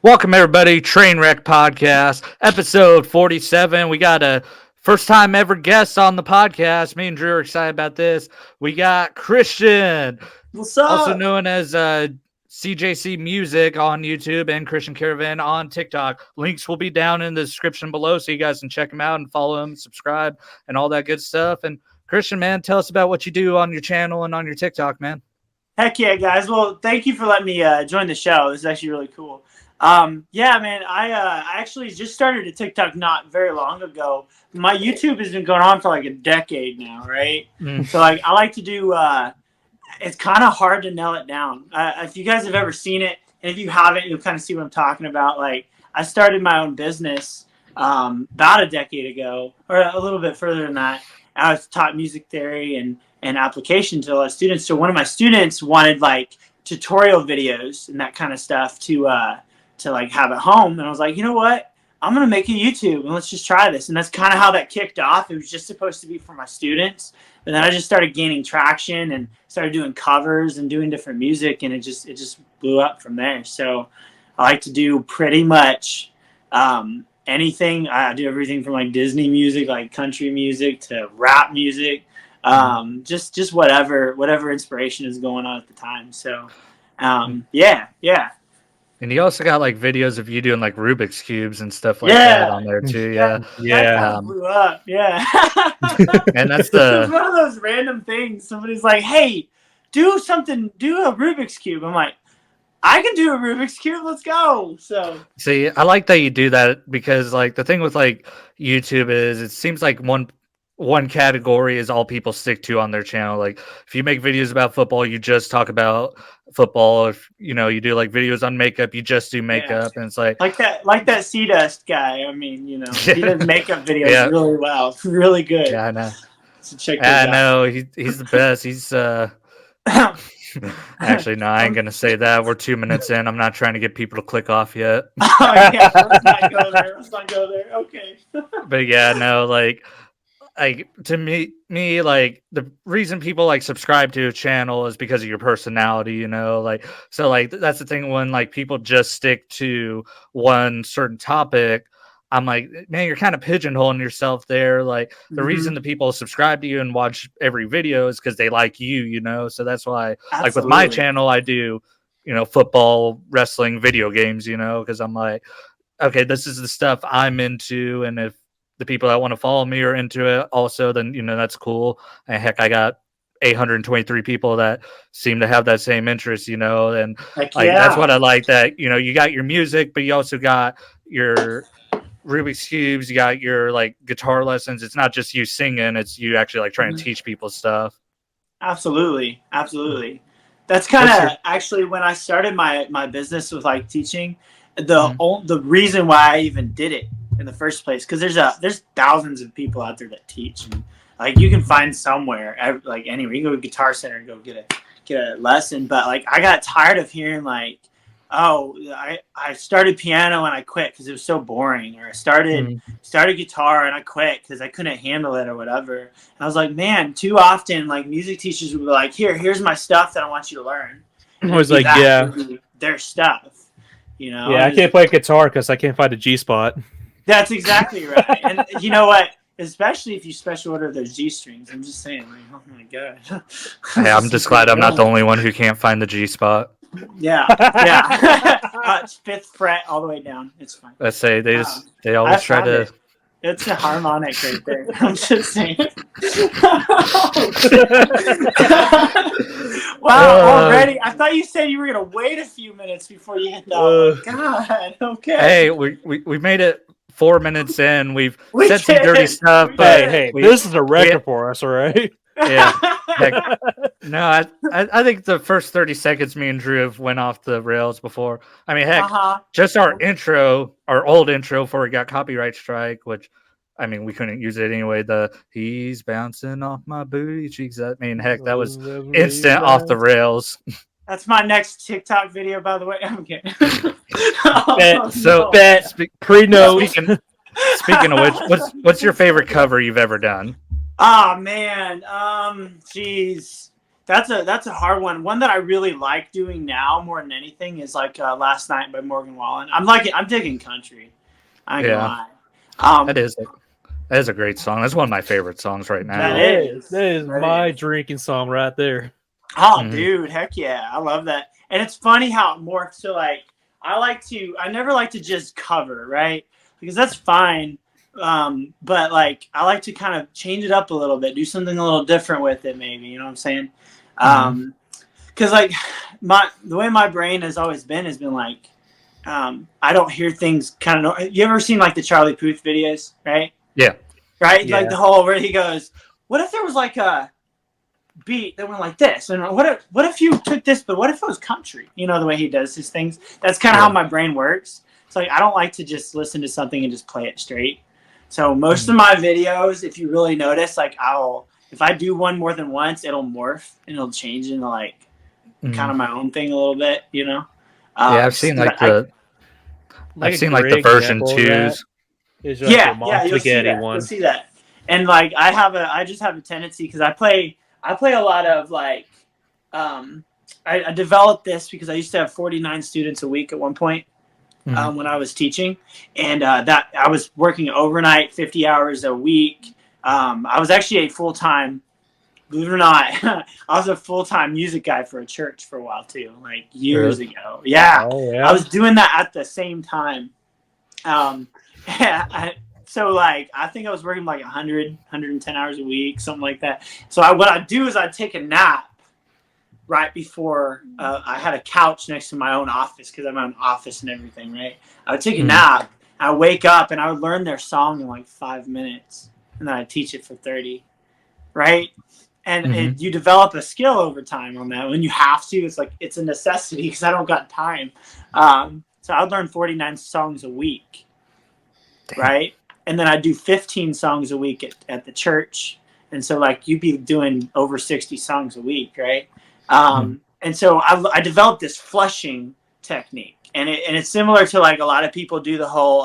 Welcome, everybody. Trainwreck Podcast, episode 47. We got a first time ever guest on the podcast. Me and Drew are excited about this. We got Christian, What's also up? known as CJC Music on YouTube and Christian Caravan on TikTok. Links will be down in the description below so you guys can check him out and follow him, subscribe, and all that good stuff. And Christian, man, tell us about what you do on your channel and on your TikTok, man. Heck yeah, guys. Well, thank you for letting me join the show. This is actually really cool. Yeah, man, I actually just started a TikTok not very long ago. My YouTube has been going on for like a decade now, right? So like I like to do it's kind of hard to nail it down. If you guys have ever seen it, and if you haven't, you'll kind of see what I'm talking about. Like I started my own business about a decade ago, or a little bit further than that. I was taught music theory and application to a lot of students. So one of my students wanted like tutorial videos and that kind of stuff to like have at home, and I was like, you know what? I'm gonna make a YouTube and let's just try this. And that's kind of how that kicked off. It was just supposed to be for my students, but then I just started gaining traction and started doing covers and doing different music, and it just blew up from there. So I like to do pretty much anything. I do everything from like Disney music, like country music, to rap music. Just whatever inspiration is going on at the time. So yeah. And you also got like videos of you doing like Rubik's cubes and stuff like that on there too. Yeah, That kind of blew up. Yeah. and that's It was the one of those random things. Somebody's like, "Hey, do something. Do a Rubik's cube." I'm like, "I can do a Rubik's cube. Let's go." So see. I like that you do that because like the thing with like YouTube is it seems like one category is all people stick to on their channel. Like if you make videos about football, you just talk about football. If you do like videos on makeup, you just do makeup, and it's like like that Sea Dust guy. I mean, he does makeup videos yeah, really well, really good. yeah, I know. So check those I out. know he's the best. He's actually, no, I ain't gonna say that. We're 2 minutes in. I'm not trying to get people to click off yet. Oh yeah, let's not go there. Let's not go there. Okay. But yeah, no, like to me, like the reason people like subscribe to a channel is because of your personality, like so like that's the thing when like people just stick to one certain topic. I'm like, man, you're kind of pigeonholing yourself there. Like the reason the people subscribe to you and watch every video is because they like you. So that's why, like with my Absolutely. channel, I do, football, wrestling, video games, because I'm like, okay, this is the stuff I'm into, and if the people that want to follow me are into it also, then that's cool. And heck, I got 823 people that seem to have that same interest, and Heck like that's yeah. what I like, that you got your music, but you also got your Rubik's cubes, you got your like guitar lessons. It's not just you singing, it's you actually like trying to teach people stuff. Absolutely. Absolutely. That's kind What's your of actually when I started my business with like teaching, Mhm. the reason why I even did it in the first place, because there's thousands of people out there that teach, and like you can find somewhere like anywhere you can go to Guitar Center and go get a lesson, but like I got tired of hearing like, oh, I started piano and I quit because it was so boring, or I started guitar and I quit because I couldn't handle it or whatever. And I was like, man, too often like music teachers would be like, here's my stuff that I want you to learn, I and was like, yeah, their stuff, yeah, I can't play guitar because I can't find a G spot. That's exactly right. And you know what? Especially if you special order those G strings. I'm just saying, like, oh my god. Hey, I'm just glad I'm not the only one who can't find the G spot. Yeah. It's fifth fret all the way down. It's fine. Let's say they always try to. It's a harmonic right there. I'm just saying. Wow, already? I thought you said you were gonna wait a few minutes before you hit that. God, okay. Hey, we made it 4 minutes in. We've We said some did. dirty stuff, We but did. Hey, this is a record for us, all right? yeah. Heck, no, I think the first 30 seconds me and Drew have went off the rails before. I mean, heck, just our intro, our old intro before we got copyright strike, which I mean we couldn't use it anyway. The he's bouncing off my booty cheeks. I mean, heck, that was instant off the rails. That's my next TikTok video, by the way. I'm kidding. Pre-note. Speaking of which, what's your favorite cover you've ever done? Oh man, geez, That's a hard one. One that I really like doing now more than anything is like Last Night by Morgan Wallen. I'm digging country. I ain't gonna lie. That is a great song. That's one of my favorite songs right now. That is my drinking song right there. Oh, dude, heck yeah, I love that. And it's funny how it morphs to like I never like to just cover, right? Because that's fine. But like I like to kind of change it up a little bit, do something a little different with it, maybe. You know what I'm saying? Because like the way my brain has always been has been like I don't hear things kind of. You ever seen like the Charlie Puth videos, right? Yeah. Right, Yeah. like the whole where he goes, "What if there was like a beat that went like this, and what if you took this, but what if it was country?" You know the way he does his things. That's kind of how my brain works. It's like I don't like to just listen to something and just play it straight. So most of my videos, if you really notice, like if I do one more than once, it'll morph and it'll change into like kind of my own thing a little bit, you know. Yeah, I've seen like the version 2s. Yeah, you'll see that. You'll see that. And like I just have a tendency because I play a lot of like I developed this because I used to have 49 students a week at one point when I was teaching, and that I was working overnight 50 hours a week. I was actually a full-time, believe it or not, I was a full-time music guy for a church for a while too, like years ago. Yeah. Oh, yeah. I was doing that at the same time. So like I think I was working like 110 hours a week, something like that. So what I'd do is I'd take a nap right before I had a couch next to my own office because I have my own office and everything, right? I would take a nap, I would wake up, and I would learn their song in like 5 minutes, and then I'd teach it for 30, right? And you develop a skill over time on that. When you have to, it's like it's a necessity because I don't got time. So I'd learn 49 songs a week, right? And then I do 15 songs a week at the church. And so like you'd be doing over 60 songs a week, right? And so I developed this flushing technique. And it's similar to like a lot of people do the whole,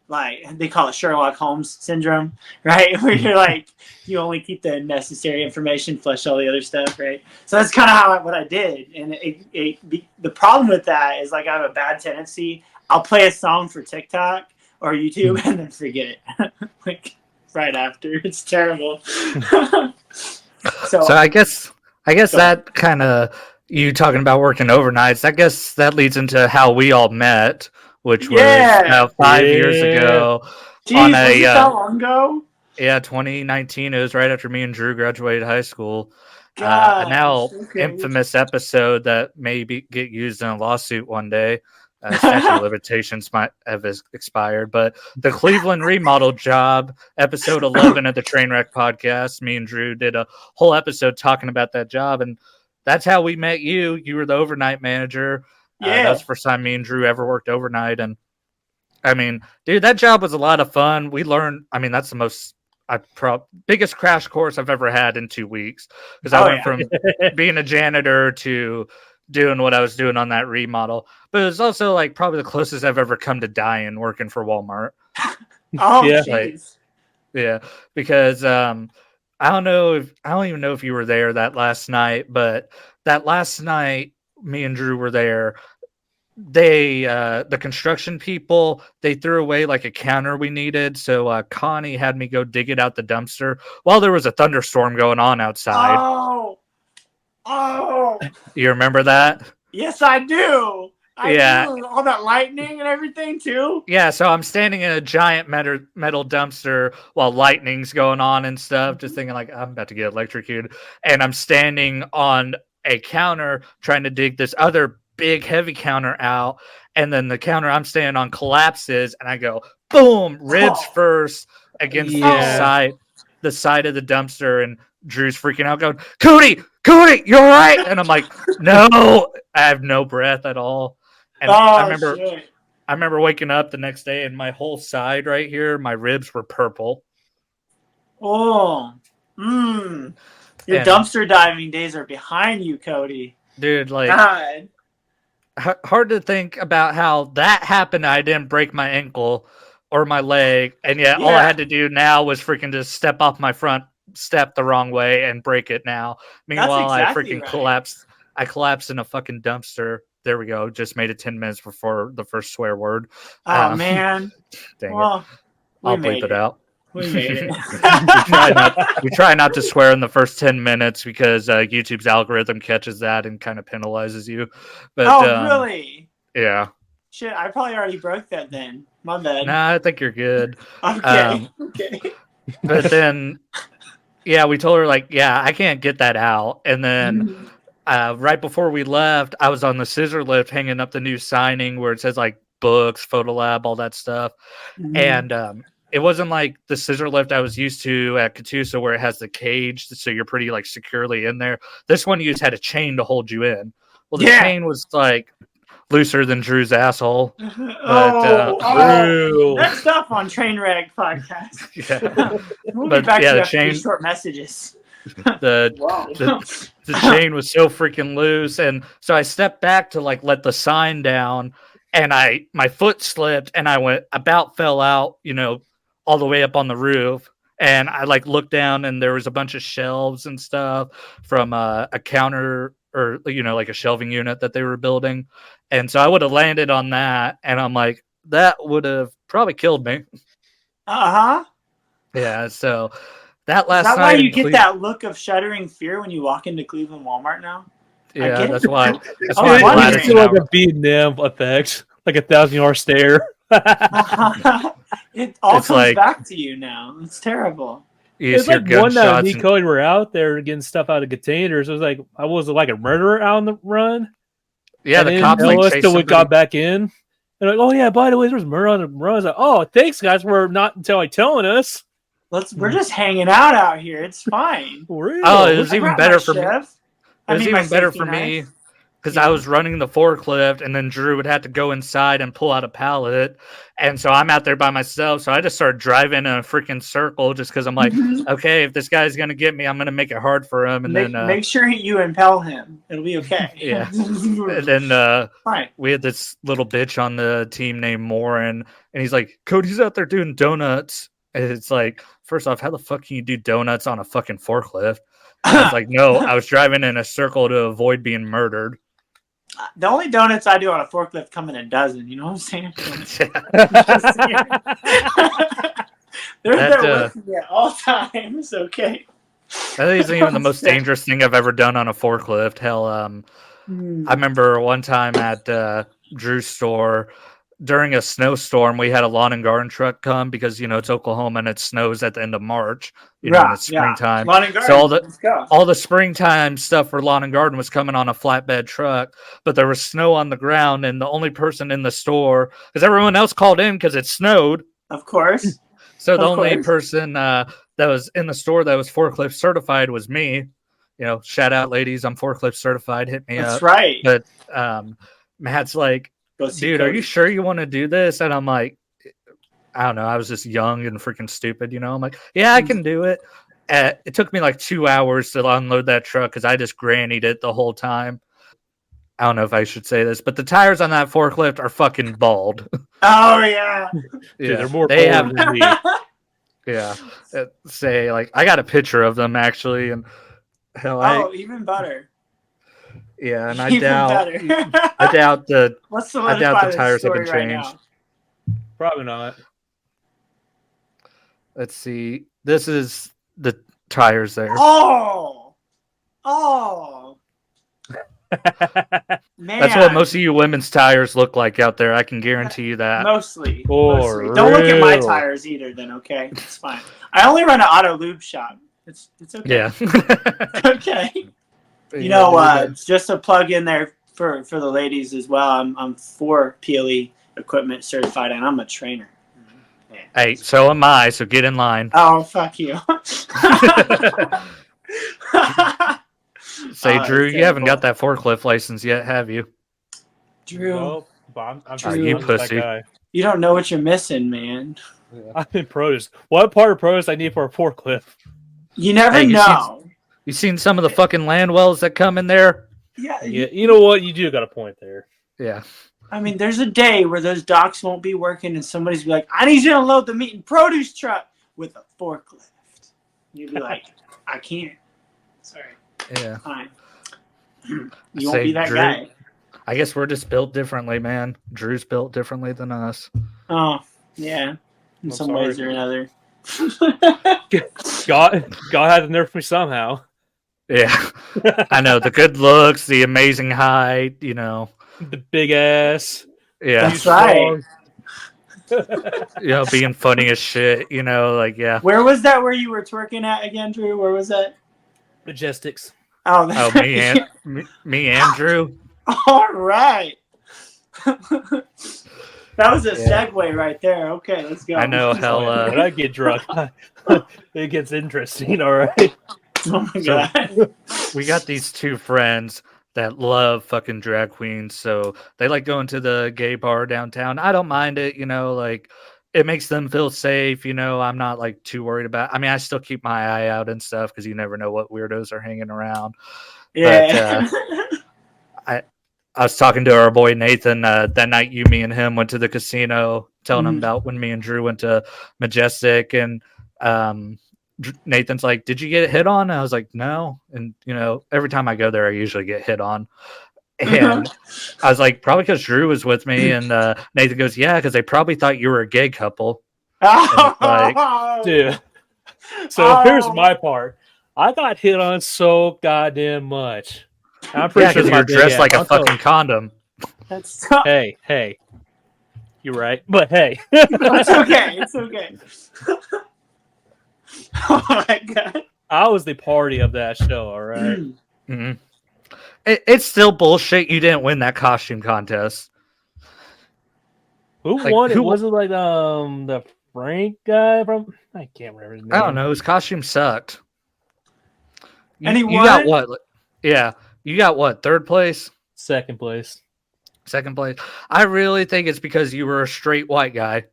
like they call it Sherlock Holmes syndrome, right? Where you're like, you only keep the necessary information, flush all the other stuff, right? So that's kind of what I did. And the problem with that is like I have a bad tendency. I'll play a song for TikTok or YouTube and then forget it like right after. It's terrible. so I guess that kind of, you talking about working overnights, I guess that leads into how we all met, which was now 5 years ago. Jeez, was it that long ago? Yeah, 2019. It was right after me and Drew graduated high school. Gosh, a now infamous episode that may get used in a lawsuit one day. Statute of limitations might have expired, but the Cleveland remodel job, episode 11 of the Trainwreck podcast, me and Drew did a whole episode talking about that job, and that's how we met you. You were the overnight manager. That's the first time me and Drew ever worked overnight, and I mean, dude, that job was a lot of fun. We learned, I mean, that's the most biggest crash course I've ever had in 2 weeks, because I went from being a janitor to doing what I was doing on that remodel. But it was also like probably the closest I've ever come to dying working for Walmart. Yeah, because I don't even know if you were there that last night, but that last night me and Drew were there. They the construction people, they threw away like a counter we needed, so Connie had me go dig it out the dumpster while there was a thunderstorm going on outside. Oh, you remember that? Yes, I do. I do. All that lightning and everything too. Yeah, so I'm standing in a giant metal dumpster while lightning's going on and stuff, just thinking like I'm about to get electrocuted, and I'm standing on a counter trying to dig this other big heavy counter out, and then the counter I'm standing on collapses, and I go boom, ribs first against the side of the dumpster, and Drew's freaking out, going, Cody, you're all right? And I'm like, no, I have no breath at all. And I remember waking up the next day, and my whole side right here, my ribs were purple. Your dumpster diving days are behind you, Cody. Dude, like, God. Hard to think about how that happened. I didn't break my ankle or my leg, and yet all I had to do now was freaking just step off my front step the wrong way and break it now. Meanwhile, exactly I freaking right. collapsed. I collapsed in a fucking dumpster. There we go. Just made it 10 minutes before the first swear word. Oh man. Dang Well, it. I'll bleep it out. We made it. we try not to swear in the first 10 minutes because YouTube's algorithm catches that and kind of penalizes you. But really? Yeah. Shit, I probably already broke that then. My bad. Nah, I think you're good. Okay. But then, yeah, we told her, like, yeah, I can't get that out. And then right before we left, I was on the scissor lift hanging up the new signing where it says, like, books, photo lab, all that stuff. And it wasn't like the scissor lift I was used to at Catoosa where it has the cage, so you're pretty, like, securely in there. This one, you just had a chain to hold you in. Well, the chain was, like, looser than Drew's asshole. But, next up on Trainwreck Podcast. Yeah. We'll be back to the chain, short messages. The chain was so freaking loose, and so I stepped back to like let the sign down, and my foot slipped, and I fell out, all the way up on the roof. And I like looked down, and there was a bunch of shelves and stuff from a counter or like a shelving unit that they were building. And so I would have landed on that, and I'm like, that would have probably killed me. Yeah, so that last night. Is that why you get that look of shuddering fear when you walk into Cleveland Walmart now? Yeah, that's why. That's why I feel like a B&M effect, like a 1,000-yard stare. It all comes back to you now. It's terrible. It's like one night me and Cody were out there getting stuff out of containers. It was like I was like a murderer out on the run. Yeah, the cops we got back in. They're like, "Oh yeah, by the way, there's murder on the run." I was like, "Oh, thanks guys for not telling us." We're just hanging out here. It's fine. Oh, it was even better for me. It was even better for me because I was running the forklift, and then Drew would have to go inside and pull out a pallet, and so I'm out there by myself. So I just started driving in a freaking circle just because I'm like, okay, if this guy's gonna get me, I'm gonna make it hard for him, and then make sure you impel him. It'll be okay. Yeah. And then we had this little bitch on the team named Morin, and he's like, Cody's out there doing donuts. And it's like, first off, how the fuck can you do donuts on a fucking forklift? I was like, no, I was driving in a circle to avoid being murdered. The only donuts I do on a forklift come in a dozen. You know what I'm saying? They're there with me at all times. Okay. That isn't even the most dangerous thing I've ever done on a forklift. Hell, I remember one time at Drew's store during a snowstorm, we had a lawn and garden truck come because it's Oklahoma and it snows at the end of March. In the springtime. Lawn and garden. So all the springtime stuff for lawn and garden was coming on a flatbed truck, but there was snow on the ground, and the only person in the store, because everyone else called in because it snowed. Of course. So the only person that was in the store that was forklift certified was me. Shout out, ladies, I'm forklift certified. Hit me up. That's right. But Matt's like, dude, are you sure you want to do this? And I'm like, I don't know. I was just young and freaking stupid, I'm like, yeah, I can do it. It took me like 2 hours to unload that truck because I just grannied it the whole time. I don't know if I should say this, but the tires on that forklift are fucking bald. Oh, yeah. Dude, they're more than me. Yeah. Say, like, I got a picture of them, actually. And hell, even better. Yeah, and I doubt the tires have been changed. Probably not. Let's see. This is the tires there. Oh, man! That's what most of you women's tires look like out there. I can guarantee you that. Mostly. Don't look at my tires either. Then okay, it's fine. I only run an auto lube shop. It's okay. Yeah. Okay. Just a plug in there for the ladies as well. I'm 4 PLE equipment certified, and I'm a trainer. Yeah. Hey, so am I. So get in line. Oh, fuck you. Say, Drew, you haven't got that forklift license yet, have you? Drew, no, I'm Drew, you pussy. You don't know what you're missing, man. Yeah. I'm in produce. What part of produce I need for a forklift? You never know. You seen some of the fucking land wells that come in there? Yeah. You know what? You do got a point there. Yeah. I mean, there's a day where those docks won't be working and somebody's be like, I need you to unload the meat and produce truck with a forklift. You'd be like, I can't. Sorry. Yeah. Fine. You won't be that Drew, guy. I guess we're just built differently, man. Drew's built differently than us. Oh, yeah. In I'm some sorry. ways or another. God had to nerf me somehow. Yeah. I know. The good looks, the amazing height, you know. The big ass. Yeah. That's right. You know, being funny as shit, you know, like, yeah. Where was that where you were twerking at again, Drew? Where was that? Majestics. Oh, that's Oh, right. me and Drew. All right. That was a Yeah. segue right there. Okay, let's go. I know, hell, When I get drunk, it gets interesting, all right? Oh my So- god. We got these two friends that love fucking drag queens, so they like going to the gay bar downtown. I don't mind it, you know, like it makes them feel safe, you know. I'm not like too worried about. I mean, I still keep my eye out and stuff because you never know what weirdos are hanging around. Yeah. I was talking to our boy Nathan that night. Me and him went to the casino, telling him about when me and Drew went to Majestic, and Nathan's like, "Did you get hit on?" And I was like, "No." And you know, every time I go there, I usually get hit on. And I was like, "Probably because Drew was with me." And Nathan goes, "Yeah, because they probably thought you were a gay couple." Oh, Dude. So here's my part. I got hit on so goddamn much. I'm pretty Yeah, sure because my you're big dressed ass. like a I'll tell fucking condom. That's you. Hey. You're right. But hey. it's okay. It's okay. Oh my god. I was the party of that show, all right? Mm-hmm. It's still bullshit. You didn't win that costume contest. Who Like, won it? who- Was it like the Frank guy from? I can't remember his name. I don't know. His costume sucked. And he you got won? what? Yeah, you got what? Third place, Second place. second place. I really think it's because you were a straight white guy.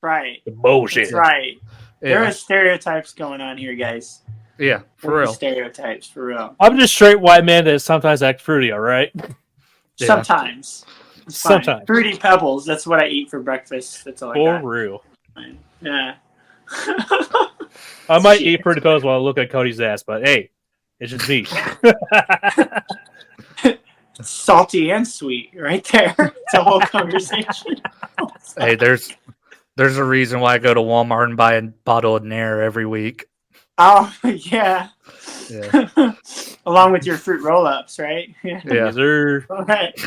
Right. The bullshit. That's right. There Yeah, are stereotypes going on here, guys. yeah, for There are real. Stereotypes, for real. I'm just straight white man that sometimes act fruity, all right? Yeah. Sometimes. It's fine. Sometimes. Fruity Pebbles. That's what I eat for breakfast. That's all I For got. real. Yeah. I might Shit. eat pretty pills while I look at Cody's ass, but hey, it's just me. Salty and sweet, right there. It's a whole conversation. Hey, there's a reason why I go to Walmart and buy a bottle of Nair every week. Oh yeah. Yeah, Along with your fruit roll-ups, right? Yeah. yeah. Yes, sir. All right.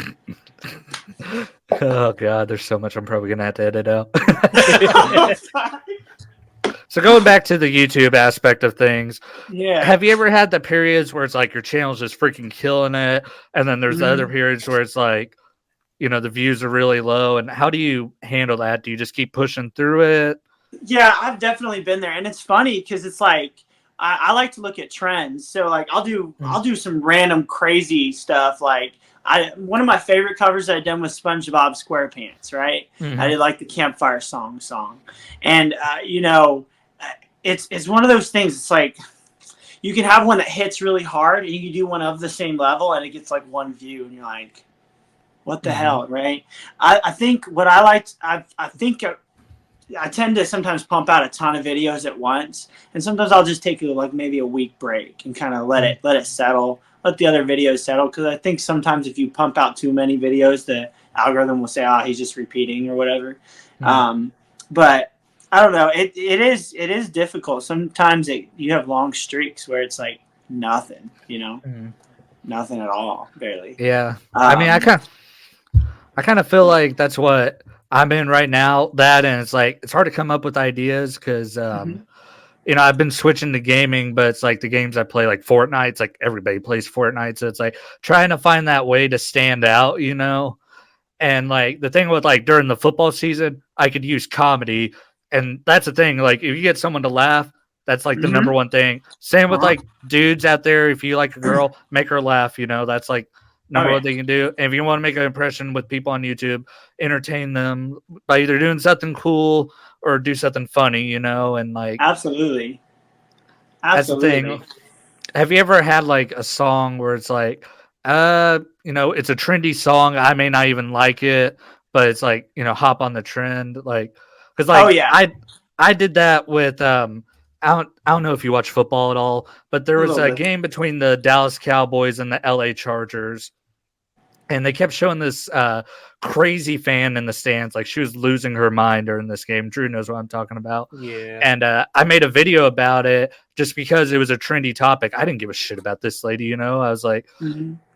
Oh god, there's so much I'm probably gonna have to edit out. So going back to the YouTube aspect of things, Yeah. have you ever had the periods where it's like your channel's just freaking killing it, and then there's the other periods where it's like, you know, the views are really low, and how do you handle that? Do you just keep pushing through it? Yeah, I've definitely been there, and it's funny because it's like I like to look at trends. So like I'll do some random crazy stuff. Like one of my favorite covers I've done was SpongeBob SquarePants. Right, I did like the campfire song, and you know, it's one of those things. It's like you can have one that hits really hard, and you can do one of the same level, and it gets like one view, and you're like, what the hell, right? I think what I liked, I tend to sometimes pump out a ton of videos at once, and sometimes I'll just take like maybe a week break and kind of let it settle, let the other videos settle. Because I think sometimes if you pump out too many videos, the algorithm will say, "Oh, he's just repeating" or whatever. But I don't know. It is difficult. Sometimes you have long streaks where it's like nothing, you know, nothing at all, barely. Yeah, I mean, I kind of feel like that's what I'm in right now. That, and it's like it's hard to come up with ideas because you know, I've been switching to gaming, but it's like the games I play, like Fortnite. It's like everybody plays Fortnite, so it's like trying to find that way to stand out, you know. And like the thing with like during the football season, I could use comedy, and that's the thing. Like if you get someone to laugh, that's like the number one thing. Same with like dudes out there. If you like a girl, make her laugh. You know, that's like number one thing you can do. And if you want to make an impression with people on YouTube, entertain them by either doing something cool or do something funny. You know, and like Absolutely. that's the thing. Have you ever had like a song where it's like, you know, it's a trendy song. I may not even like it, but it's like, you know, hop on the trend. Like, because like I did that with I don't know if you watch football at all, but there A was little a bit. game between the Dallas Cowboys and the LA Chargers. And they kept showing this crazy fan in the stands, like she was losing her mind during this game. Drew knows what I'm talking about. Yeah. And I made a video about it just because it was a trendy topic. I didn't give a shit about this lady, you know. I was like,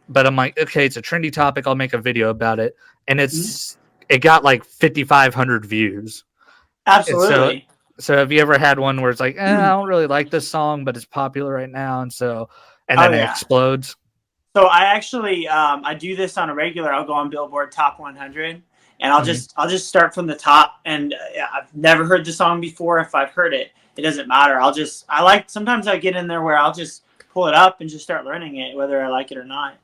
but I'm like, okay, it's a trendy topic. I'll make a video about it, and it got like 5,500 views. Absolutely. So have you ever had one where it's like, I don't really like this song, but it's popular right now, and then it explodes? So I actually I do this on a regular. I'll go on Billboard Top 100, and I'll just start from the top. And I've never heard the song before. If I've heard it, it doesn't matter. Sometimes I get in there where I'll just pull it up and just start learning it, whether I like it or not.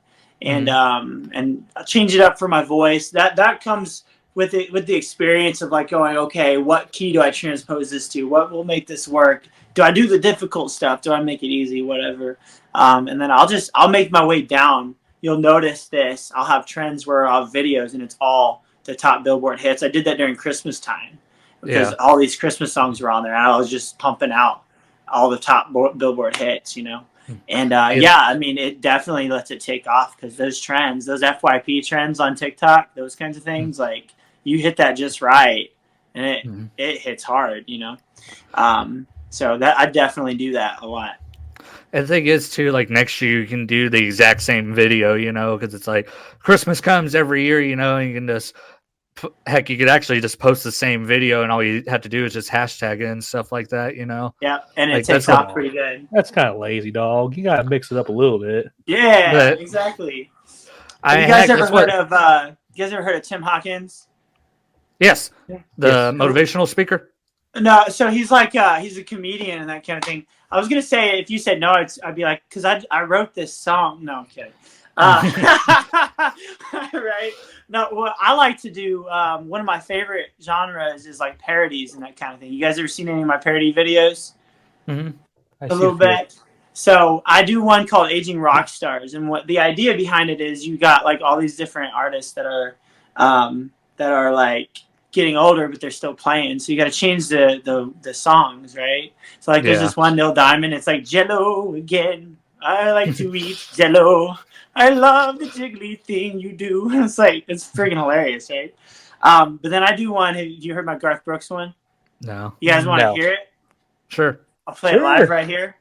And and I'll change it up for my voice. That comes with it, with the experience of like going, okay, what key do I transpose this to? What will make this work? Do I do the difficult stuff? Do I make it easy? Whatever. And then I'll make my way down. You'll notice this. I'll have trends where I'll have videos and it's all the top Billboard hits. I did that during Christmas time because all these Christmas songs were on there. And I was just pumping out all the top Billboard hits, you know? And I mean, it definitely lets it take off because those trends, those FYP trends on TikTok, those kinds of things, like you hit that just right and it hits hard, you know? So that I definitely do that a lot. And the thing is, too, like next year you can do the exact same video, you know, because it's like Christmas comes every year, you know, and you can just, heck, you could actually just post the same video and all you have to do is just hashtag it and stuff like that, you know? Yeah, and like, it takes off pretty good. That's kind of lazy, dog. You got to mix it up a little bit. Yeah, exactly. You guys ever heard of Tim Hawkins? Yes, the motivational speaker. No, so he's like he's a comedian and that kind of thing. I was gonna say if you said no, I'd be like, because I wrote this song. No, I'm kidding. Right? No, what I like to do. One of my favorite genres is like parodies and that kind of thing. You guys ever seen any of my parody videos? A little bit. So I do one called Aging Rock Stars, and what the idea behind it is, you got like all these different artists that are like getting older, but they're still playing. So you got to change the songs, right? So like there's this one Neil Diamond. It's like Jello again. I like to eat Jello. I love the jiggly thing you do. It's like it's freaking hilarious, right? But then I do one. Have you heard my Garth Brooks one? No. You guys want to hear it? Sure. I'll play it live right here.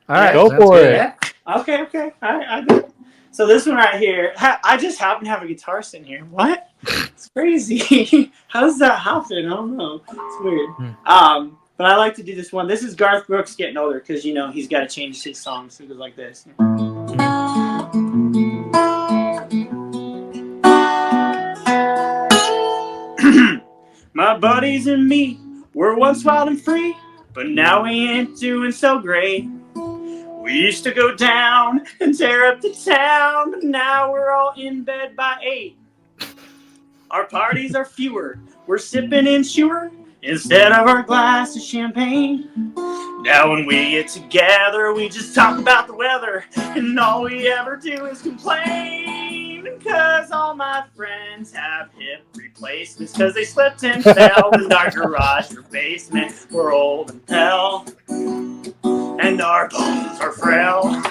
All right, go for it. Yeah. Okay. All right, I do it. So this one right here, I just happen to have a guitar sitting here. What? It's crazy. How does that happen? I don't know. It's weird. But I like to do this one. This is Garth Brooks getting older because, you know, he's got to change his songs. So it goes like this. My buddies and me were once wild and free, but now we ain't doing so great. We used to go down and tear up the town, but now we're all in bed by 8. Our parties are fewer. We're sipping in Shure instead of our glass of champagne. Now when we get together, we just talk about the weather, and all we ever do is complain. Cause all my friends have hip replacements, cause they slipped and fell in our garage or basement. We're old and pale, and our bones are frail.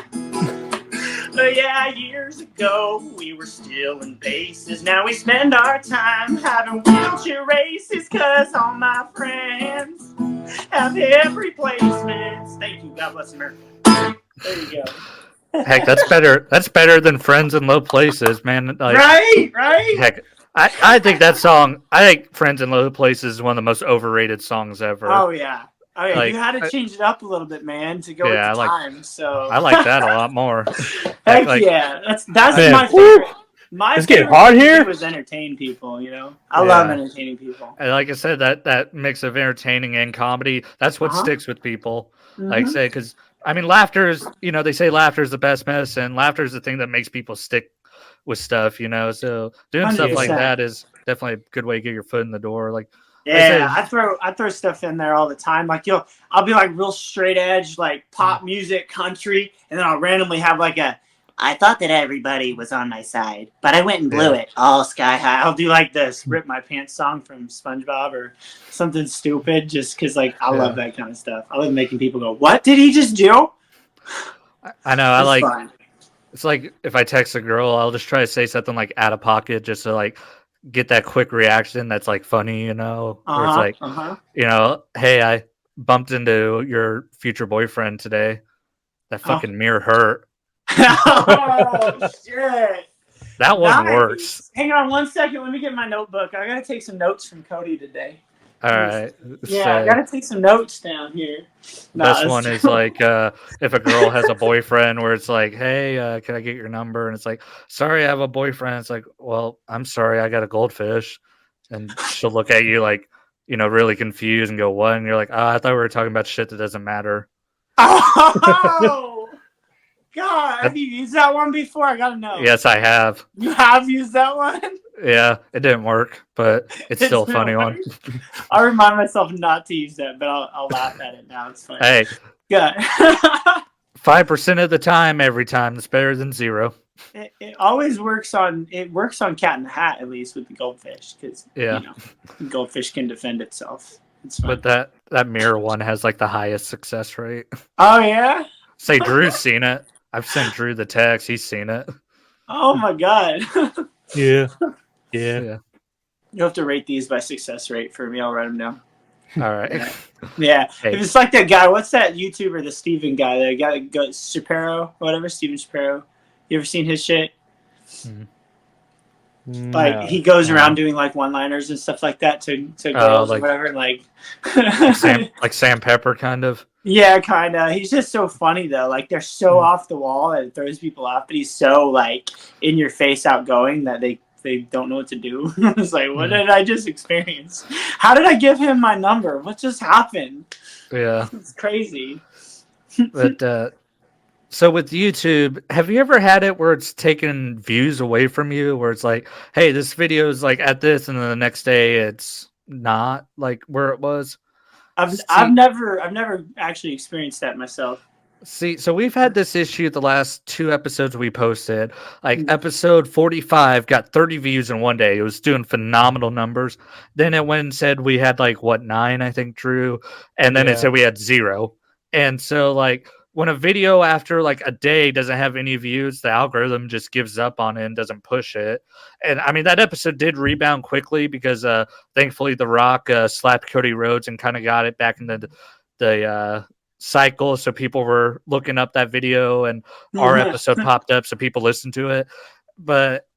But yeah, years ago, we were still in bases. Now we spend our time having wheelchair races, cause all my friends have hip replacements. Thank you. God bless America. There you go. Heck, that's better. That's better than Friends in Low Places, man. Like, right? Heck, I think that song, I think Friends in Low Places is one of the most overrated songs ever. Oh, yeah. Oh, yeah. Like, you had to change it up a little bit, man, to go with the time. So I like that a lot more. Heck like, yeah. That's my favorite. It's getting hard here. Was entertain people, you know. I love entertaining people. And like I said, that mix of entertaining and comedy, that's what sticks with people. Like say, because I mean, laughter is, you know, they say laughter is the best medicine. Laughter is the thing that makes people stick with stuff, you know. So doing 100%. Stuff like that is definitely a good way to get your foot in the door. Like, yeah, I throw stuff in there all the time. Like I'll be like real straight edge, like pop music, country, and then I'll randomly have like a I thought that everybody was on my side, but I went and blew it all sky high. I'll do like this "Rip My Pants" song from SpongeBob or something stupid, just because like I love that kind of stuff. I love making people go, "What did he just do?" I know. I like. Fun. It's like if I text a girl, I'll just try to say something like out of pocket just to like get that quick reaction that's like funny, you know, where it's like, you know, hey, I bumped into your future boyfriend today. That fucking mirror hurt. Oh shit! That one works. Hang on 1 second. Let me get my notebook. I gotta take some notes from Cody today. All right. Yeah, I gotta take some notes down here. This one is like if a girl has a boyfriend where it's like, hey, can I get your number? And it's like, sorry, I have a boyfriend. It's like, well, I'm sorry, I got a goldfish. And she'll look at you like, you know, really confused and go, what? And you're like, oh, I thought we were talking about shit that doesn't matter. Oh, God. Have you used that one before? I gotta know. Yes, I have. You have used that one? Yeah, it didn't work, but it's still a funny one. I'll remind myself not to use that, but I'll laugh at it now. It's funny. Hey. Good. 5% of the time, every time. That's better than 0. It always works on Cat in the Hat, at least with the goldfish, because you know, the goldfish can defend itself. It's fun. But that mirror one has like the highest success rate. Oh yeah? Say Drew's seen it. I've sent Drew the text. He's seen it. Oh my God. Yeah. You'll have to rate these by success rate for me. I'll write them down. All right. Yeah. Hey. If it's like that guy, what's that YouTuber, the Steven guy, the guy that goes Shapiro, whatever, Steven Shapiro. You ever seen his shit? Like he goes around doing like one-liners and stuff like that to girls like, or whatever, like Sam Pepper kind of. Yeah, kind of. He's just so funny though. Like they're so off the wall that it throws people off, but he's so like in your face, outgoing that they don't know what to do. It's like, what did I just experience? How did I give him my number? What just happened? Yeah, it's crazy. But so with YouTube, have you ever had it where it's taken views away from you, where it's like, hey, this video is like at this, and then the next day it's not like where it was? I've never actually experienced that myself. See, so we've had this issue the last 2 episodes we posted. Like episode 45 got 30 views in one day. It was doing phenomenal numbers. Then it went and said we had like 9, I think, Drew, and then it said we had 0. And so like when a video after like a day doesn't have any views, the algorithm just gives up on it and doesn't push it. And I mean, that episode did rebound quickly because thankfully The Rock slapped Cody Rhodes and kind of got it back in the cycle. So people were looking up that video and our episode popped up. So people listened to it. But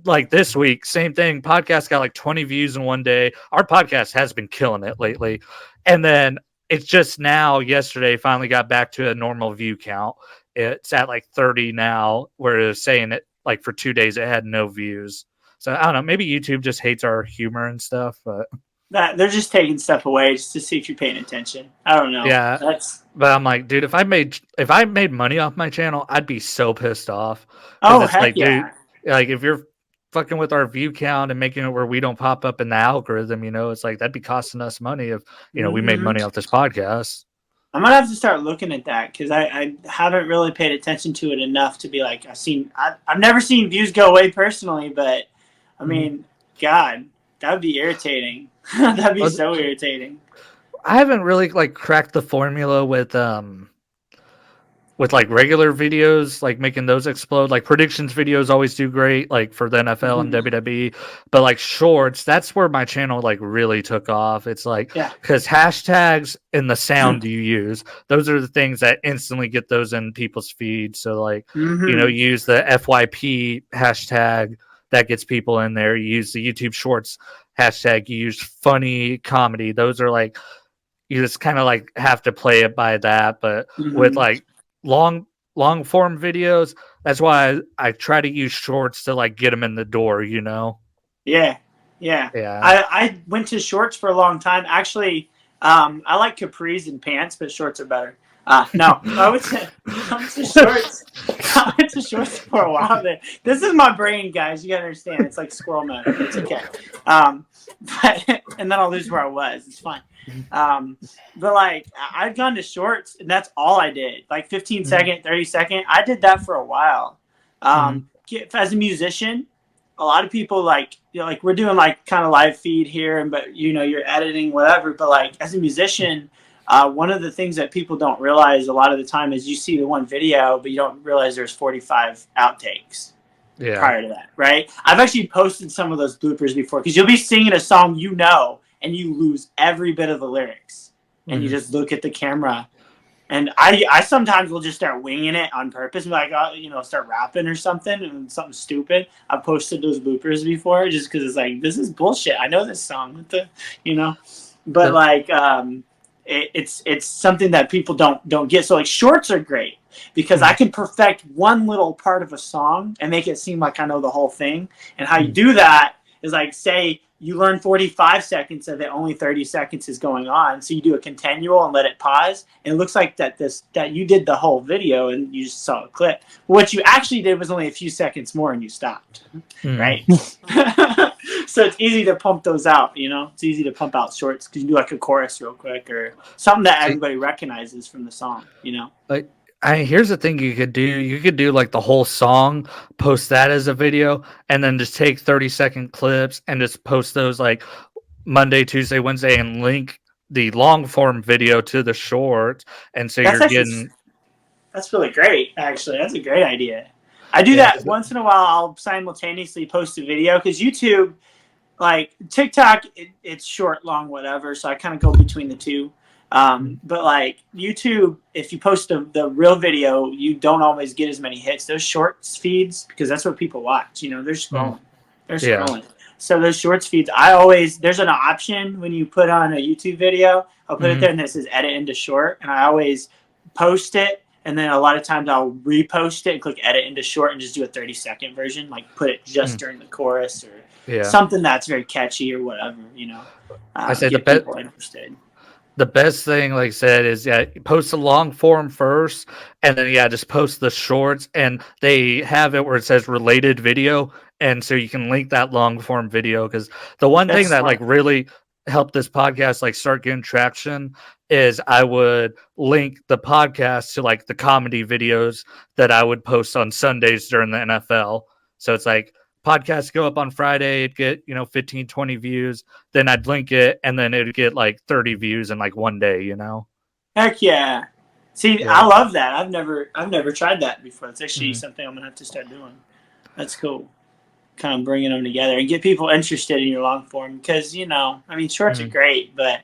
like this week, same thing. Podcast got like 20 views in one day. Our podcast has been killing it lately. And then it's just now, yesterday, finally got back to a normal view count. It's at like 30 now, where it was saying it like for 2 days it had no views. So I don't know, maybe YouTube just hates our humor and stuff, but they're just taking stuff away just to see if you're paying attention. I don't know. Yeah, but I'm like, dude, if I made money off my channel, I'd be so pissed off. Oh it's heck like, yeah! Dude, like if you're fucking with our view count and making it where we don't pop up in the algorithm, you know, it's like that'd be costing us money if you know we made money off this podcast. I'm gonna have to start looking at that because I haven't really paid attention to it enough to be like I've never seen views go away personally, but I mean, God, that would be irritating. That'd be so irritating. I haven't really like cracked the formula with like regular videos, like making those explode. Like predictions videos always do great, like for the NFL and WWE. But like shorts, that's where my channel like really took off. It's like because hashtags and the sound you use, those are the things that instantly get those in people's feeds. So like you know, use the FYP hashtag that gets people in there. You use the YouTube Shorts hashtag. You use funny comedy. Those are like you just kind of like have to play it by that. But with like long form videos, that's why I try to use shorts to like get them in the door, you know. Yeah I went to shorts for a long time actually. I like capris and pants, but shorts are better. No, I went to shorts. I went to shorts for a while there. This is my brain, guys. You gotta understand. It's like squirrel mode. It's okay. But and then I'll lose where I was. It's fine. But like I've gone to shorts and that's all I did. Like 15 second, 30 second. I did that for a while. As a musician, a lot of people like, like we're doing like kind of live feed here, but you're editing whatever. But like as a musician, one of the things that people don't realize a lot of the time is you see the one video, but you don't realize there's 45 outtakes prior to that, right? I've actually posted some of those bloopers before because you'll be singing a song and you lose every bit of the lyrics, and you just look at the camera. And I sometimes will just start winging it on purpose, like start rapping or something something stupid. I've posted those bloopers before just because it's like, this is bullshit. I know this song, but like it's something that people don't get. So like shorts are great because I can perfect one little part of a song and make it seem like I know the whole thing. And how you do that is like, say you learn 45 seconds of it, only 30 seconds is going on. So you do a continual and let it pause. And it looks like that you did the whole video and you just saw a clip. What you actually did was only a few seconds more and you stopped, right? So it's easy to pump those out, It's easy to pump out shorts because you do like a chorus real quick or something that everybody recognizes from the song, Like, here's the thing you could do. You could do like the whole song, post that as a video, and then just take 30-second clips and just post those like Monday, Tuesday, Wednesday, and link the long form video to the short. And so that's really great, actually. That's a great idea. I do that once in a while. I'll simultaneously post a video because YouTube, like TikTok, it's short, long, whatever. So I kind of go between the two. But like YouTube, if you post the real video, you don't always get as many hits. Those shorts feeds, because that's what people watch. They're scrolling. So those shorts feeds, there's an option when you put on a YouTube video. I'll put it there and it says edit into short, and I always post it. And then a lot of times I'll repost it and click edit into short and just do a 30-second version, like put it just during the chorus or something that's very catchy or whatever. I say get people interested. The best thing, like I said, is post the long form first, and then just post the shorts, and they have it where it says related video, and so you can link that long form video. Because the one thing that like really helped this podcast like start getting traction is I would link the podcast to like the comedy videos that I would post on Sundays during the NFL. So it's like, podcasts go up on Friday, it'd get 15, 20 views, then I'd link it and then it'd get like 30 views in like one day. Heck yeah. See, I love that. I've never tried that before. It's actually something I'm gonna have to start doing. That's cool. Kind of bringing them together and get people interested in your long form because shorts are great, but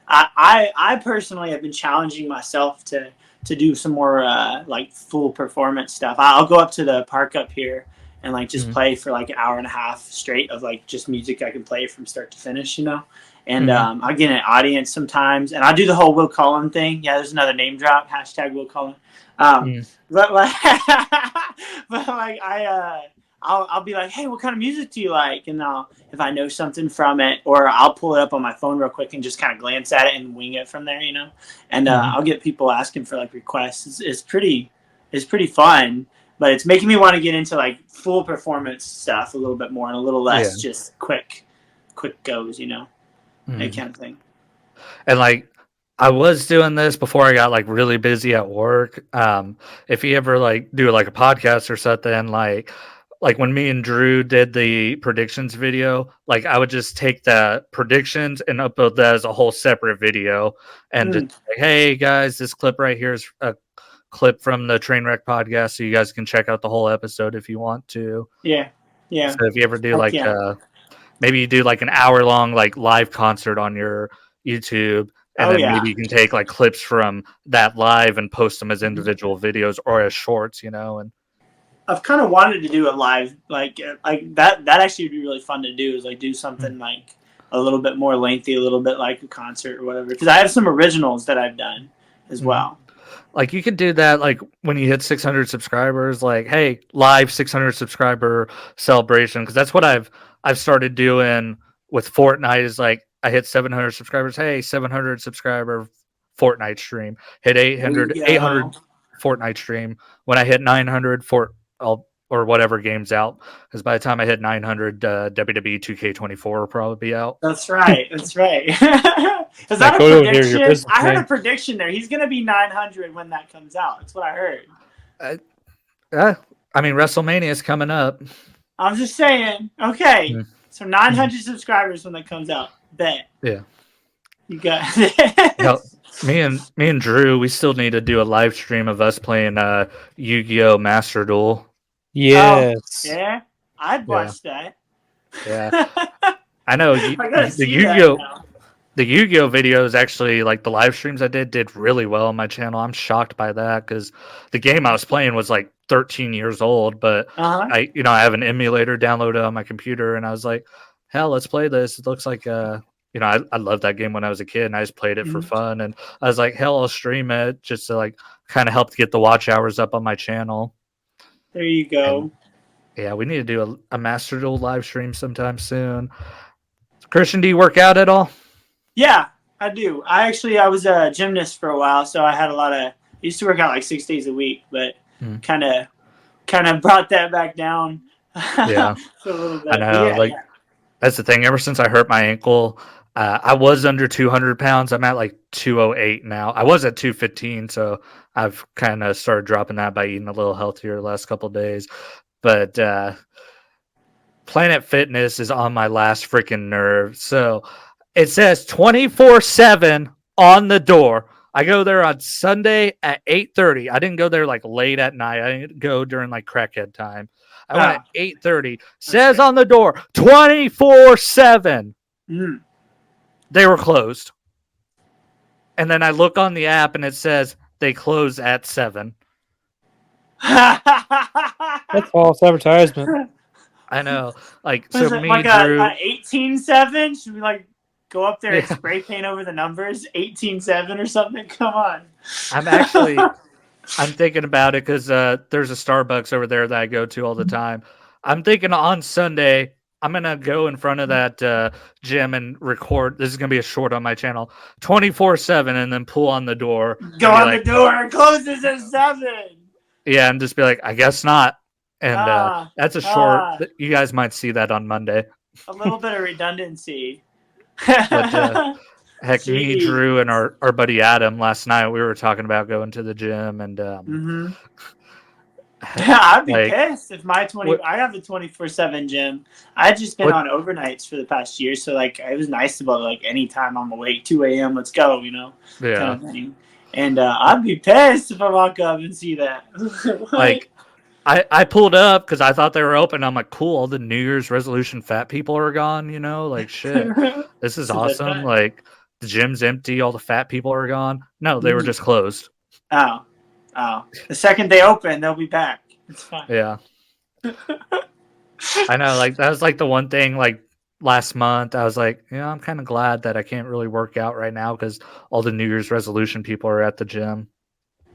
I personally have been challenging myself to do some more like full performance stuff. I'll go up to the park up here and like just play for like an hour and a half straight of like just music I can play from start to finish, And I'll get an audience sometimes, and I'll do the whole Will Cullen thing. Yeah, there's another name drop, # Will Cullen. But like, I'll be like, hey, what kind of music do you like? And if I know something from it, or I'll pull it up on my phone real quick and just kind of glance at it and wing it from there, And I'll get people asking for like requests. It's pretty fun. But it's making me want to get into like full performance stuff a little bit more and a little less just quick goes, that kind of thing. And like I was doing this before I got like really busy at work. If you ever like do like a podcast or something, like when me and Drew did the predictions video, like I would just take the predictions and upload that as a whole separate video and just like, hey guys, this clip right here is a clip from the Trainwreck podcast, so you guys can check out the whole episode if you want to. Yeah. So if you ever do maybe you do like an hour-long like live concert on your YouTube, and then maybe you can take like clips from that live and post them as individual videos or as shorts, and I've kind of wanted to do a live like that actually would be really fun to do, is like do something like a little bit more lengthy, a little bit like a concert or whatever, because I have some originals that I've done as well. Like you could do that like when you hit 600 subscribers, like, hey, live 600 subscriber celebration, because that's what I've started doing with Fortnite. Is like I hit 700 subscribers, hey, 700 subscriber Fortnite stream. Hit 800 Fortnite stream. When I hit 900 or whatever game's out, because by the time I hit 900, WWE 2K24 will probably be out. That's right. Is that a prediction? I heard a prediction there. He's going to be 900 when that comes out. That's what I heard. I mean, WrestleMania is coming up. I'm just saying. Okay, Mm. so 900 subscribers when that comes out. Bet. Yeah. You got No, me and Drew, we still need to do a live stream of us playing Yu-Gi-Oh! Master Duel. Yes. Yeah, I'd watch that. Yeah. I know I gotta the see Yu-Gi-Oh! that now. The Yu-Gi-Oh! Videos actually, like the live streams I did really well on my channel. I'm shocked by that because the game I was playing was like 13 years old, but Uh-huh. I have an emulator downloaded on my computer, and I was like, hell, let's play this. It looks like I loved that game when I was a kid, and I just played it for Mhm. fun. And I was like, hell, I'll stream it just to like kind of help get the watch hours up on my channel. There you go. And, yeah, we need to do a Master Duel live stream sometime soon. Christian, do you work out at all? Yeah, I do. I was a gymnast for a while, so I had I used to work out like 6 days a week, but kind of brought that back down. Yeah. For a little bit. I know, that's the thing. Ever since I hurt my ankle, I was under 200 pounds. I'm at like 208 now. I was at 215, so I've kind of started dropping that by eating a little healthier the last couple of days. But Planet Fitness is on my last freaking nerve. So it says 24/7 on the door. I go there on Sunday at 8:30. I didn't go there like late at night. I didn't go during like crackhead time. I went at 8:30. Says on the door 24/7. Mm. They were closed. And then I look on the app and it says they close at 7. That's false advertisement. I know. Like, Was so it me, like Drew. 18/7? Should we like go up there and Yeah. spray paint over the numbers? 18/7 or something? Come on. I'm thinking about it because there's a Starbucks over there that I go to all the time. I'm thinking on Sunday, I'm going to go in front of that gym and record. This is going to be a short on my channel, 24/7, and then pull on the door. Go on the door. It closes at 7. Yeah, and just be like, I guess not. And that's a short. You guys might see that on Monday. A little bit of redundancy. But, heck, me, Drew, and our buddy Adam last night, we were talking about going to the gym, and I'd be pissed if I have a 24/7 gym. I've just been on overnights for the past year, so like it was nice about like anytime I'm awake, 2 a.m. let's go, Yeah. kind of thing. And I'd be pissed if I walk up and see that. Like I pulled up because I thought they were open. I'm like, cool, all the New Year's resolution fat people are gone, like shit. This is awesome. Like the gym's empty, all the fat people are gone. No, they were just closed. Oh. The second they open, they'll be back. It's fine. Yeah. I know, like that was like the one thing like last month. I was like, I'm kind of glad that I can't really work out right now because all the New Year's resolution people are at the gym.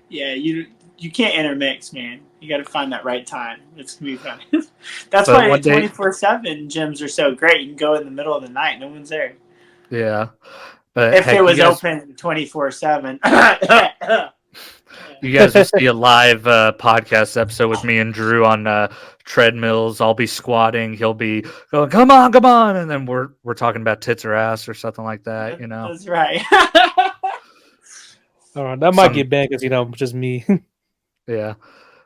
Yeah, you can't intermix, man. You got to find that right time. It's gonna be fun. That's why 24/7 gyms are so great. You can go in the middle of the night, no one's there. Yeah, but if it was open 24/7. You guys will see a live podcast episode with me and Drew on treadmills. I'll be squatting. He'll be going, come on. And then we're talking about tits or ass or something like that, That's right. That might get banned because, just me. Yeah.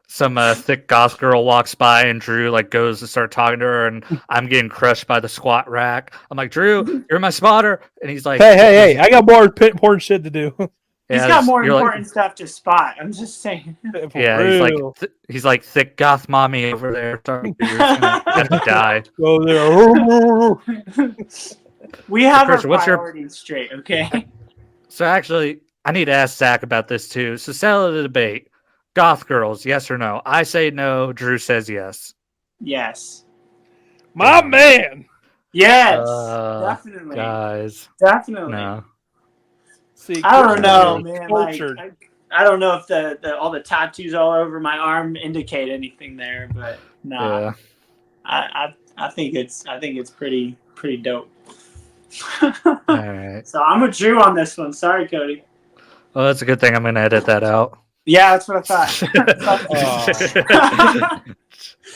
Some thick goth girl walks by and Drew like goes to start talking to her and I'm getting crushed by the squat rack. I'm like, Drew, you're my spotter. And he's like, hey, I got more important shit to do. He's got more important stuff to spot. I'm just saying. Yeah, he's like thick goth mommy over there. Sorry, you're gonna die. Go there. We have our priorities straight, okay? So actually, I need to ask Zach about this too. So settle the debate. Goth girls, yes or no? I say no. Drew says yes. Yes. My man. Yes. Definitely. Guys. Definitely. No. See, I don't know, man. Like, I don't know if the all the tattoos all over my arm indicate anything there, but no. Yeah. I think it's pretty dope. All right. So I'm with Drew on this one. Sorry, Cody. Well, that's a good thing. I'm gonna edit that out. Yeah, that's what I thought.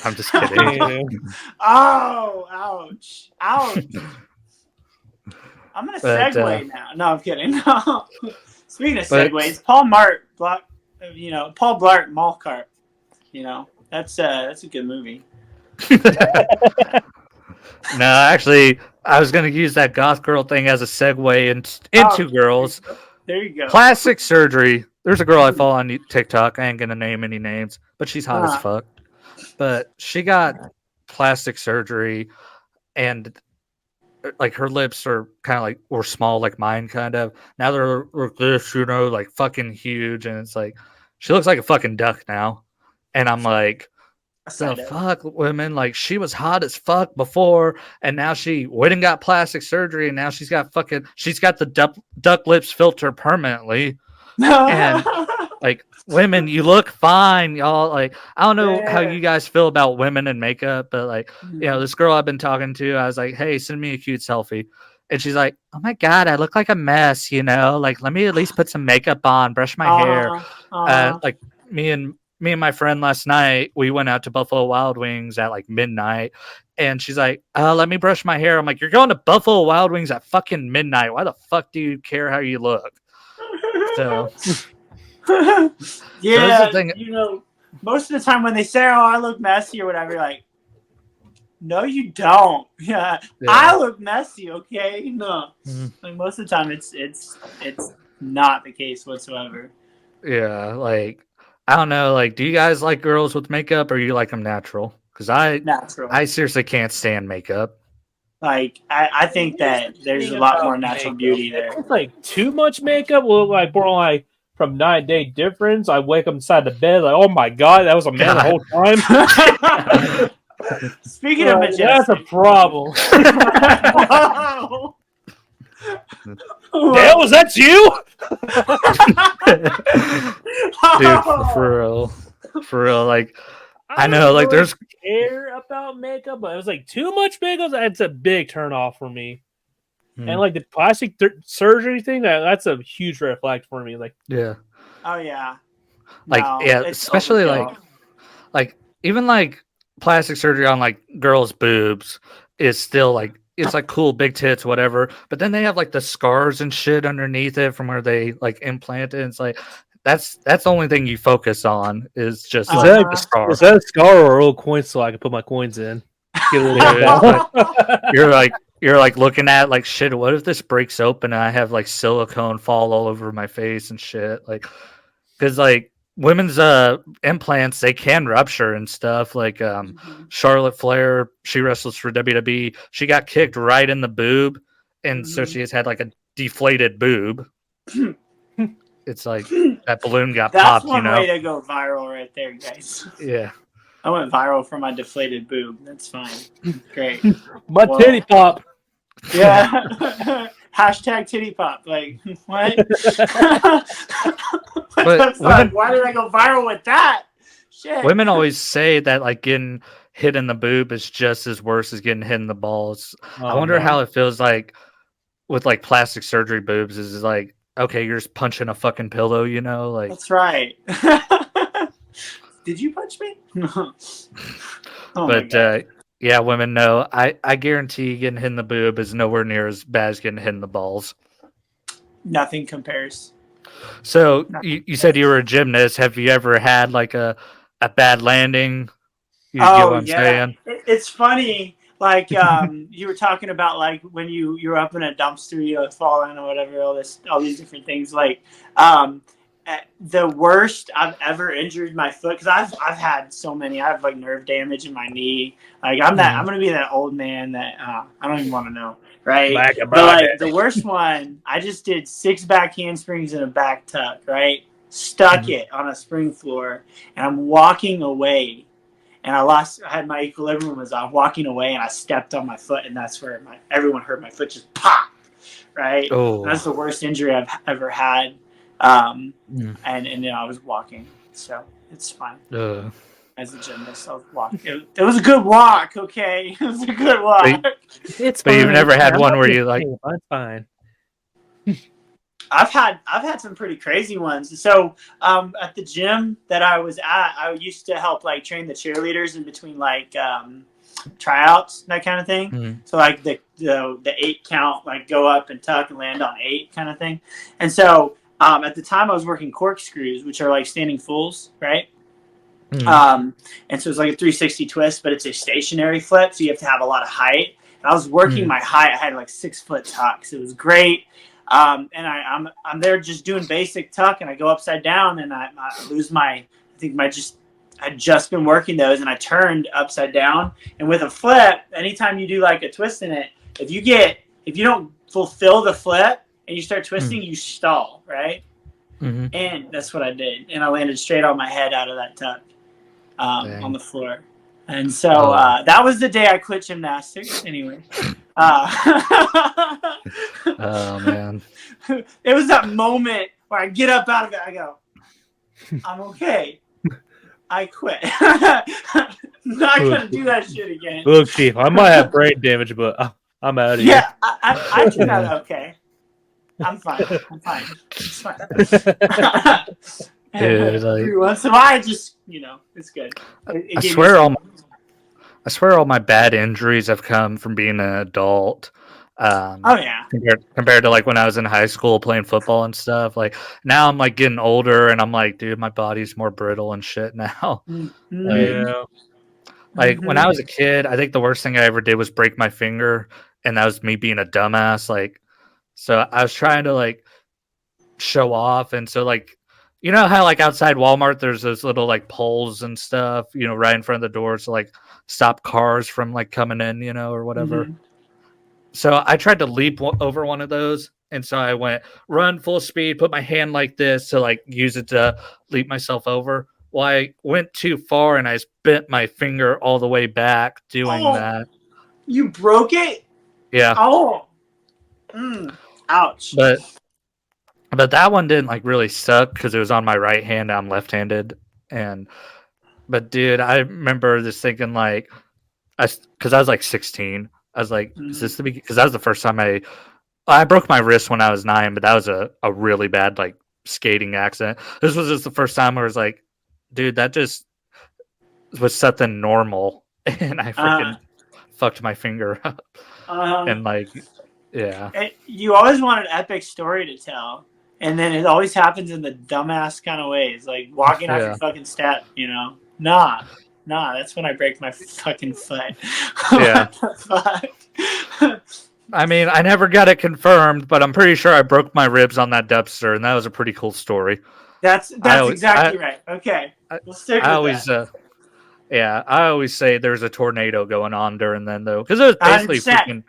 I'm just kidding. Oh, ouch. I'm going to segue now. No, I'm kidding. No. Speaking of segues, Paul Blart Mall Cart, That's a good movie. No, actually, I was gonna use that goth girl thing as a segue into girls. There you go. Plastic surgery. There's a girl I follow on TikTok. I ain't gonna name any names, but she's hot as fuck. But she got plastic surgery, and like her lips are kind of like were small, like mine, kind of. Now they're like this, like fucking huge, and it's like she looks like a fucking duck now. And I'm like, the fuck, women? Like she was hot as fuck before, and now she went and got plastic surgery, and now she's got the duck lips filter permanently. And like women, you look fine, y'all. Like I don't know how you guys feel about women and makeup, but like this girl I've been talking to, I was like, hey, send me a cute selfie. And she's like, oh my god, I look like a mess, like let me at least put some makeup on, brush my hair. Like me and my friend last night, we went out to Buffalo Wild Wings at like midnight, and she's like, let me brush my hair. I'm like, you're going to Buffalo Wild Wings at fucking midnight. Why the fuck do you care how you look? So yeah, most of the time when they say, oh, I look messy or whatever, you're like, no, you don't. Yeah. I look messy, okay? No. Like most of the time it's not the case whatsoever. Yeah, like I don't know, like do you guys like girls with makeup or you like them natural? Because I seriously can't stand makeup. Like I think that there's a lot more natural beauty there. It's like too much makeup will like born like from 9 day difference. I wake up inside the bed like, oh my god, that was a man the whole time. Speaking of majestic, that's a problem. Dale, was that you? Dude, for real, like I know, like there's care about makeup, but it was like too much makeup. That's a big turn off for me. And like the plastic surgery thing, that's a huge red flag for me. Like, yeah, oh yeah, like especially like even like plastic surgery on like girls' boobs is still like it's like cool, big tits, whatever. But then they have like the scars and shit underneath it from where they like implant it. And it's like that's the only thing you focus on is just like the scar. Is that a scar or a little coin so I can put my coins in? Get a little you're like looking at like shit. What if this breaks open and I have like silicone fall all over my face and shit? Like, because like women's implants, they can rupture and stuff. Like Charlotte Flair, she wrestles for WWE. She got kicked right in the boob, and so she has had like a deflated boob. It's like that balloon got popped. That's one way to go viral, right there, guys. Yeah. I went viral for my deflated boob. That's fine. Great. My titty pop. Yeah. Hashtag titty pop. Like, what? But why did I go viral with that? Shit. Women always say that like getting hit in the boob is just as worse as getting hit in the balls. I wonder how it feels like with like plastic surgery boobs. Is like, okay, you're just punching a fucking pillow, like. That's right. Did you punch me? But yeah, women know. I guarantee getting hit in the boob is nowhere near as bad as getting hit in the balls. Nothing compares. So you said you were a gymnast. Have you ever had like a bad landing? You get what I'm saying? It's funny. Like you were talking about like when you were up in a dumpster, falling or whatever, all these different things. Like the worst I've ever injured my foot, because I've had so many. I have like nerve damage in my knee. Like I'm gonna be that old man that I don't even want to know, right? But like the worst one, I just did 6 back handsprings and a back tuck, right? Stuck it on a spring floor, and I'm walking away, and I had my equilibrium was off. Walking away, and I stepped on my foot, and that's where everyone heard my foot just pop, right? Oh, that's the worst injury I've ever had. And then I was walking, so it's fine. As a gymnast, I was walking. It was a good walk, okay? It was a good walk. But you've never had one where you like. That's fine. I've had some pretty crazy ones. So at the gym that I was at, I used to help like train the cheerleaders in between like tryouts, that kind of thing. Mm-hmm. So like the 8 count, like go up and tuck and land on 8 kind of thing. And so at the time I was working corkscrews, which are like standing fulls, right? And so it's like a 360 twist, but it's a stationary flip, so you have to have a lot of height. And I was working my height. I had like 6 foot tucks. It was great. And I'm there just doing basic tuck, and I go upside down, and I lose my. I think I'd just been working those, and I turned upside down. And with a flip, anytime you do like a twist in it, if you don't fulfill the flip and you start twisting, you stall, right? And that's what I did, and I landed straight on my head out of that tuck on the floor. And so that was the day I quit gymnastics. Anyway, oh man, it was that moment where I get up out of it. I go, I'm okay. I quit. Not gonna do that shit again. Look, Chief, I might have brain damage, but I'm out of here. Yeah, I turned out okay. I'm fine. It's fine. Dude, every once in a while, I just, it's good. I swear all my bad injuries have come from being an adult. Compared to like when I was in high school playing football and stuff. Like now I'm like getting older and I'm like, dude, my body's more brittle and shit now. Like when I was a kid, I think the worst thing I ever did was break my finger, and that was me being a dumbass. Like, so I was trying to like show off, and so like, you know how like outside Walmart there's those little like poles and stuff, right in front of the door to like stop cars from like coming in, or whatever. So I tried to leap over one of those, and so I went run full speed, put my hand like this to like use it to leap myself over. Well, I went too far and I bent my finger all the way back doing that. You broke it? Yeah. Oh. Ouch. But that one didn't like really suck because it was on my right hand. I'm left-handed, but dude, I remember just thinking like, because I was like 16. I was like, is this because that was the first time I broke my wrist when I was 9, but that was a really bad like skating accident. This was just the first time where I was like, dude, that just was something normal, and I freaking fucked my finger up. And like, yeah. You always want an epic story to tell, and then it always happens in the dumbass kind of ways, like walking off your fucking step, Nah, that's when I break my fucking foot. Yeah. I mean, I never got it confirmed, but I'm pretty sure I broke my ribs on that dumpster, and that was a pretty cool story. That's exactly right. Okay, we'll stick with that. I always say there's a tornado going on during then, though, because it was basically freaking.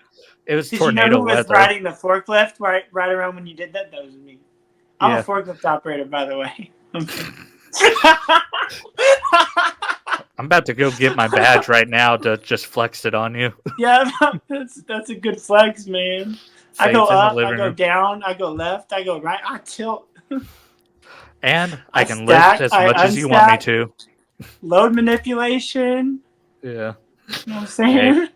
It was tornado you know who was weather. riding the forklift right around when you did that? That was me. I'm a forklift operator, by the way. I'm about to go get my badge right now to just flex it on you. Yeah, that's a good flex, man. I go up, I go down, I go left, I go right, I tilt. And I can lift as much as you want me to. Load manipulation. Yeah. You know what I'm saying?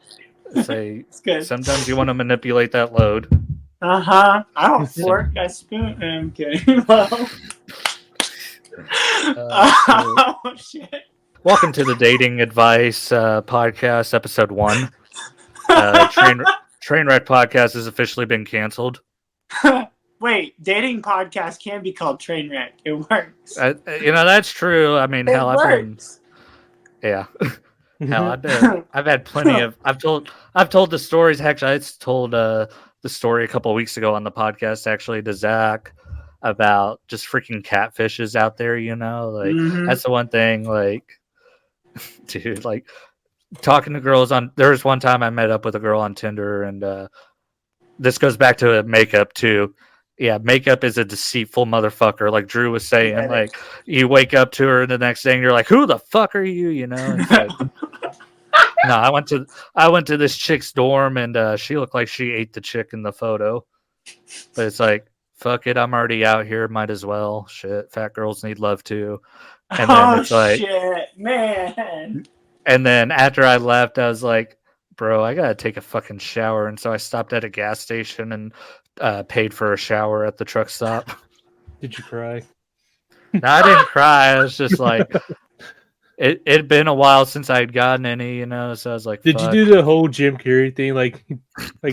It's good. Sometimes you want to manipulate that load. I don't fork, I spoon. I'm kidding. Oh, shit. Welcome to the Dating Advice Podcast, Episode 1. Trainwreck Podcast has officially been canceled. Wait, dating podcast can be called Trainwreck. It works. That's true. I mean, hell, works. Hell, I've had plenty of. I've told the stories. Actually, I told the story a couple of weeks ago on the podcast, actually, to Zach, about just freaking catfishes out there. That's the one thing. Like, dude, like talking to girls there was one time I met up with a girl on Tinder, and this goes back to makeup too. Yeah, makeup is a deceitful motherfucker, like Drew was saying. Yeah, like you wake up to her the next day and you're like, who the fuck are you? Like, no, I went to this chick's dorm, and she looked like she ate the chick in the photo. But it's like, fuck it, I'm already out here, might as well. Shit, fat girls need love too. And then it's like, shit, man. And then after I left, I was like, bro, I gotta take a fucking shower. And so I stopped at a gas station and paid for a shower at the truck stop. Did you cry? No, I didn't cry. I was just like, it'd been a while since I had gotten any, so I was like, Did you do the whole Jim Carrey thing, like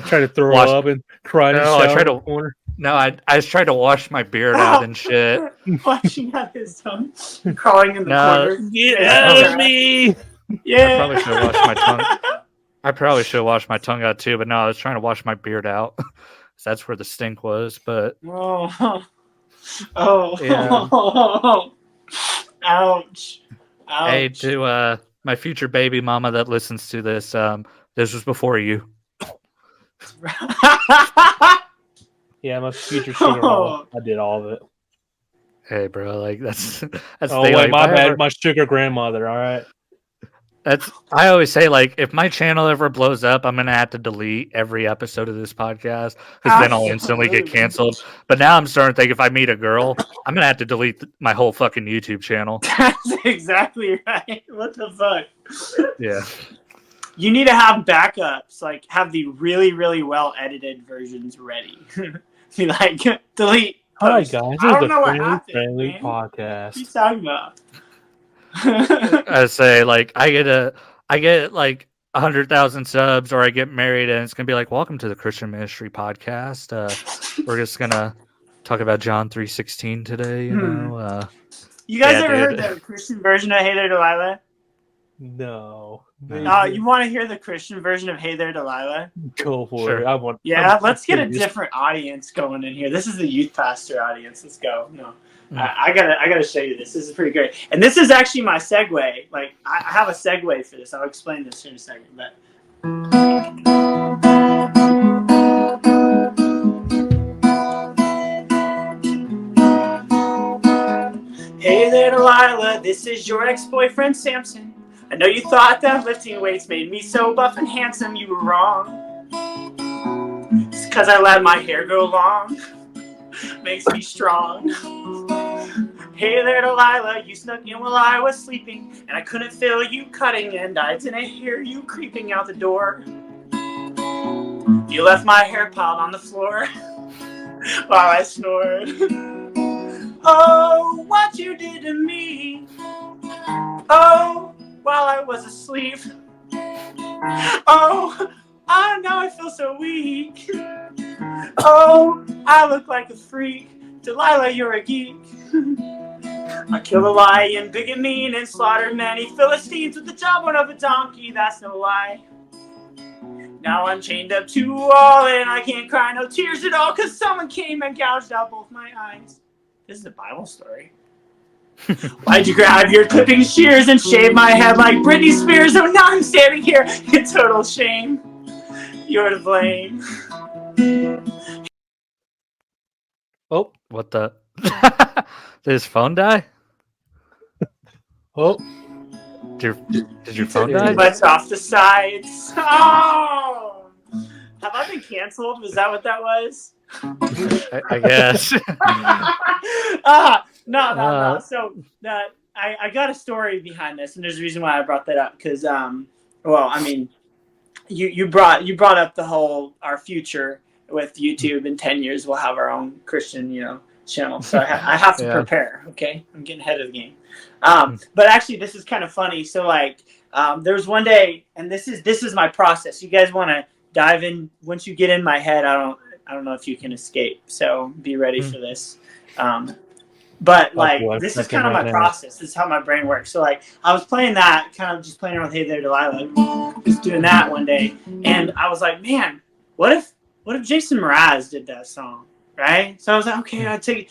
try to throw up and cry in the shower in the corner? No, I just tried to wash my beard out and shit. Washing out his tongue, crawling in the corner. Get out of me! Yeah. I probably should have washed my tongue. I probably should have washed my tongue out too, but no, I was trying to wash my beard out. That's where the stink was. But yeah. Ouch. Hey, to my future baby mama that listens to this, this was before you. Yeah, my future sugar mama. I did all of it. Hey, bro, like that's oh wait, like, my bad, my sugar grandmother. All right. I always say, like, if my channel ever blows up, I'm gonna have to delete every episode of this podcast because then I'll instantly get canceled. But now I'm starting to think if I meet a girl, I'm gonna have to delete my whole fucking YouTube channel. That's exactly right. What the fuck? Yeah. You need to have backups, like have the really, really well edited versions ready. Be like, delete. Hi guys, I don't know what happened. Friendly podcast. What are you talking about? I say, like, I get like 100,000 subs, or I get married, and it's gonna be like, welcome to the Christian Ministry Podcast. We're just gonna talk about John 3:16 today. You guys ever heard the Christian version of Hey There Delilah? No. You want to hear the Christian version of Hey There Delilah? Go for it. Let's get a different audience going in here. This is the youth pastor audience. Let's go. No. I gotta show you this. This is pretty great, and this is actually my segue. Like I have a segue for this. I'll explain this in a second. But hey there, Delilah. This is your ex-boyfriend Samson. I know you thought that lifting weights made me so buff and handsome. You were wrong. It's 'cause I let my hair grow long. Makes me strong. Hey there, Delilah, you snuck in while I was sleeping, and I couldn't feel you cutting, and I didn't hear you creeping out the door. You left my hair piled on the floor while I snored. Oh, what you did to me. Oh, while I was asleep. Oh, now I feel so weak. Oh, I look like a freak. Delilah, you're a geek. I killed a lion, big and mean, and slaughtered many Philistines with the jawbone of a donkey. That's no lie. Now I'm chained up to a wall, and I can't cry no tears at all, 'cause someone came and gouged out both my eyes. This is a Bible story. Why'd you grab your clipping shears and shave my head like Britney Spears? Oh, now I'm standing here in total shame. You're to blame. Oh, what the? Did his phone die? Oh. Did your phone die? Butts off the sides. Oh! Have I been canceled? Was that what that was? I guess. No. So I got a story behind this, and there's a reason why I brought that up. Because, you brought up the whole our future with YouTube. In 10 years, we'll have our own Christian, channel. So I have to prepare. Okay, I'm getting ahead of the game. But actually, this is kind of funny. So there was one day, and this is my process. You guys want to dive in? Once you get in my head, I don't know if you can escape. So be ready for this. But this is kind of my process. This is how my brain works. So I was playing that, kind of just playing around with Hey There Delilah, just doing that one day, and I was like, man, what if Jason Mraz did that song, right? So I was like, okay, I took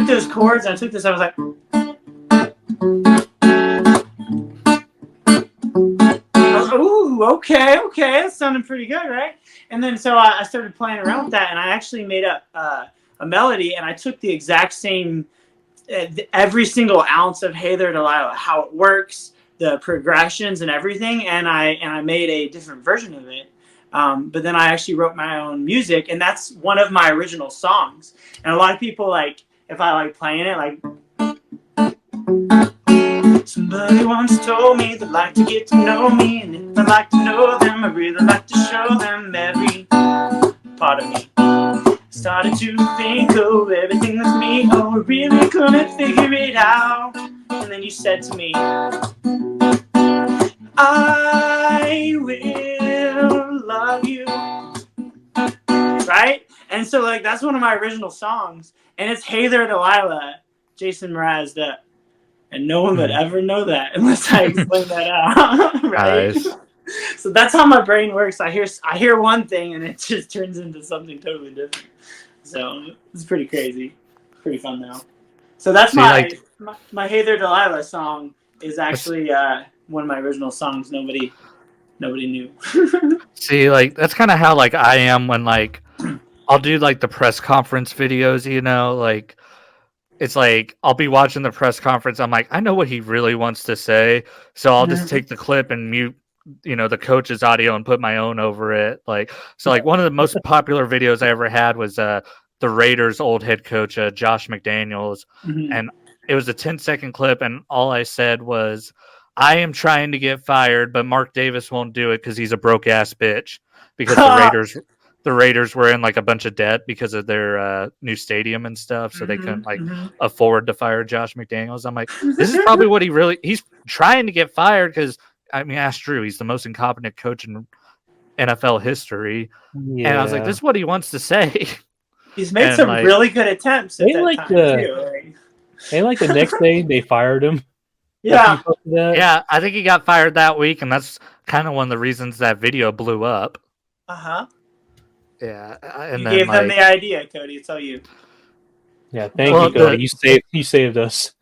those chords, and I took this, I was like, ooh, okay, that sounded pretty good, right? And then so I started playing around with that, and I actually made up a melody, and I took the exact same, every single ounce of Hey There Delilah, how it works, the progressions and everything, and I made a different version of it. But then I actually wrote my own music, and that's one of my original songs. And a lot of people, if I playing it, somebody once told me they'd like to get to know me, and if I'd like to know them, I'd really like to show them every part of me. Started to think of everything that's me. Oh, I really couldn't figure it out. And then you said to me, I will love you. Right? And so like that's one of my original songs. And it's Hey There Delilah, Jason Mraz did. And no one would ever know that unless I explain that out. Right? Nice. So that's how my brain works. I hear one thing and it just turns into something totally different. So it's pretty crazy. Pretty fun though. So that's my Hey There Delilah song is actually one of my original songs. Nobody knew. See, like that's kind of how like I am when like I'll do like the press conference videos, you know, like it's like I'll be watching the press conference. I'm like, I know what he really wants to say, so I'll just take the clip and mute, you know, the coach's audio and put my own over it. Like, so like one of the most popular videos I ever had was the Raiders' old head coach, Josh McDaniels, and it was a 10-second clip, and all I said was, "I am trying to get fired, but Mark Davis won't do it because he's a broke ass bitch." Because the Raiders were in like a bunch of debt because of their new stadium and stuff, so they couldn't like afford to fire Josh McDaniels. I'm like, this is probably what he's trying to get fired because I mean, ask Drew, he's the most incompetent coach in NFL history, and I was like, this is what he wants to say. He's made some like, really good attempts. At that time too. And like the next day, they fired him. Yeah, yeah, I think he got fired that week, and that's kind of one of the reasons that video blew up. Yeah, and you then, gave them the idea, Cody. It's all you. Yeah, thank you, Cody. You saved us.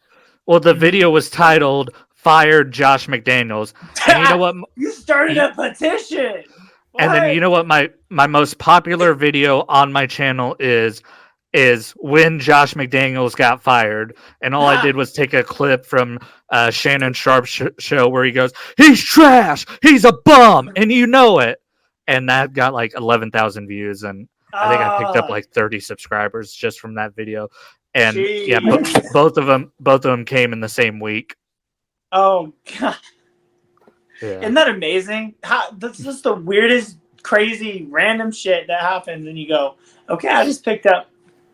Well, the video was titled "Fired Josh McDaniels," and you know what? You started a petition. What? And then you know what? My most popular video on my channel is when Josh McDaniels got fired, and all I did was take a clip from Shannon Sharp's show where he goes, "He's trash. He's a bum, and you know it." And that got like 11,000 views, and I think I picked up like 30 subscribers just from that video. And yeah, both of them came in the same week. Oh God! Yeah. Isn't that amazing? That's just the weirdest, crazy, random shit that happens, and you go, "Okay, I just picked up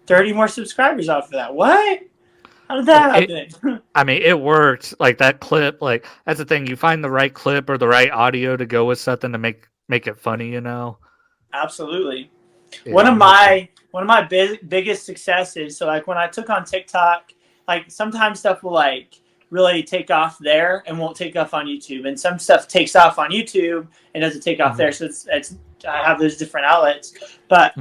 30 more subscribers off of that." What? How did that happen? I mean, it worked. Like that clip, like that's the thing. You find the right clip or the right audio to go with something to make it funny, you know. Absolutely. Yeah, one of my biggest successes. So like when I took on TikTok, like sometimes stuff will like really take off there and won't take off on YouTube, and some stuff takes off on YouTube and doesn't take off there. So it's I have those different outlets. But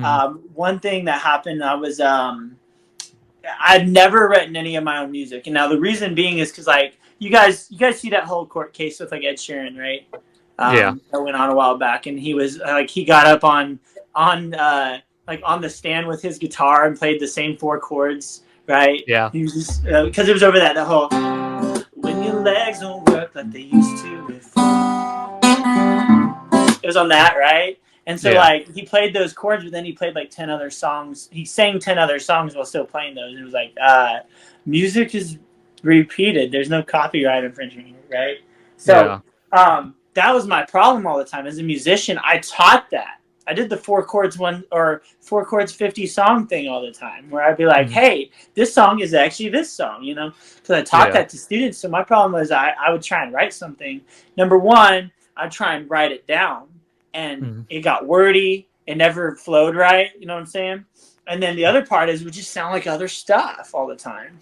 one thing that happened, I was I'd never written any of my own music, and now the reason being is because like you guys see that whole court case with like Ed Sheeran, right? That went on a while back, and he was like he got up on the stand with his guitar and played the same 4 chords, right? Yeah. He was just because it was over that the whole when your legs don't work like they used to before. It was on that, right? And so like he played those chords, but then he played like 10 other songs. He sang 10 other songs while still playing those. And it was like music is repeated. There's no copyright infringement, right? So that was my problem all the time. As a musician, I taught that. I did the 4 chords 50 song thing all the time, where I'd be like, hey, this song is actually this song, you know, because I taught that to students. So my problem was I would try and write something. Number one, I'd try and write it down, and it got wordy. It never flowed right. You know what I'm saying? And then the other part is it would just sound like other stuff all the time.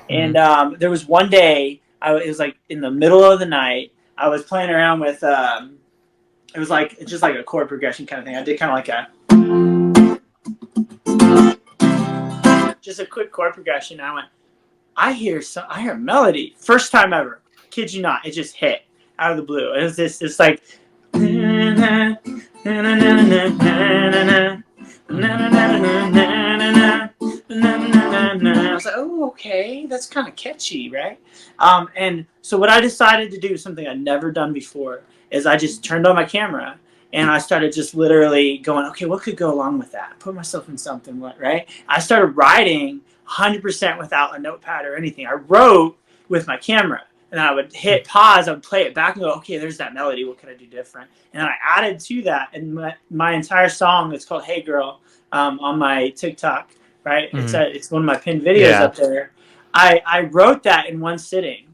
And there was one day, it was like in the middle of the night, I was playing around with, it was like just like a chord progression kind of thing. I did kind of like just a quick chord progression. And I went, I hear a melody. First time ever. Kid you not, it just hit out of the blue. It was this like, I was like, oh, okay, that's kind of catchy, right? And so what I decided to do, something I'd never done before, is I just turned on my camera and I started just literally going, okay, what could go along with that? Put myself in something, right? I started writing 100% without a notepad or anything. I wrote with my camera, and I would hit pause, I would play it back and go, okay, there's that melody. What can I do different? And then I added to that, and my entire song, it's called Hey Girl, on my TikTok, right? It's one of my pinned videos up there. I wrote that in one sitting.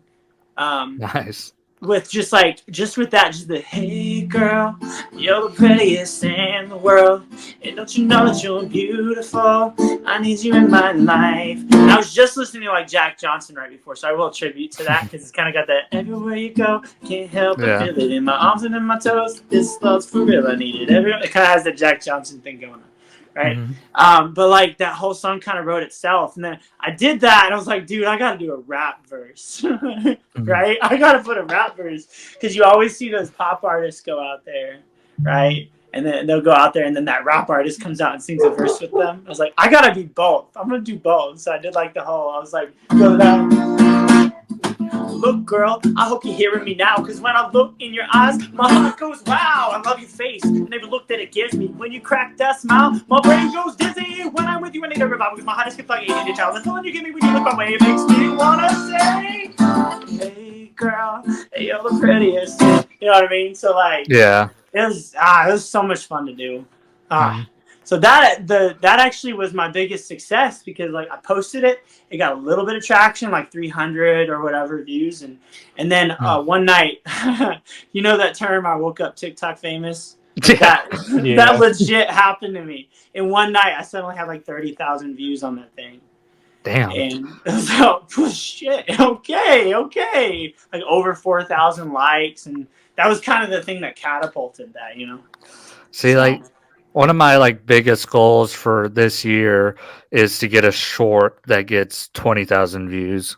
Nice. with just with that, just the hey girl, you're the prettiest in the world, and don't you know that you're beautiful? I need you in my life. I was just listening to like Jack Johnson right before, so I will attribute to that because it's kind of got that everywhere you go, can't help but feel it in my arms and in my toes. This love's for real, I need it. Everyone, it kind of has the Jack Johnson thing going on. Right. But like that whole song kind of wrote itself. And then I did that and I was like, dude, I got to do a rap verse. Right. I got to put a rap verse because you always see those pop artists go out there. Right. And then they'll go out there and then that rap artist comes out and sings a verse with them. I was like, I got to be both. I'm going to do both. So I did like the whole, I was like, go down. Look, girl, I hope you're hearing me now, because when I look in your eyes, my heart goes, wow, I love your face, and every look that it gives me. When you crack that smile, my brain goes dizzy. When I'm with you, I need a revival, because my heart is skips like 80 child. The feeling you give me when you look my way, it makes me want to say, hey, girl, hey, you're the prettiest. You know what I mean? So, like, it was so much fun to do. So that actually was my biggest success because like I posted it, it got a little bit of traction, like 300 or whatever views, and then one night, you know that term, I woke up TikTok famous. That legit happened to me. And one night, I suddenly had like 30,000 views on that thing. Damn. And so shit. Okay, like over 4,000 likes, and that was kind of the thing that catapulted that, you know. See, like. One of my like biggest goals for this year is to get a short that gets 20,000 views.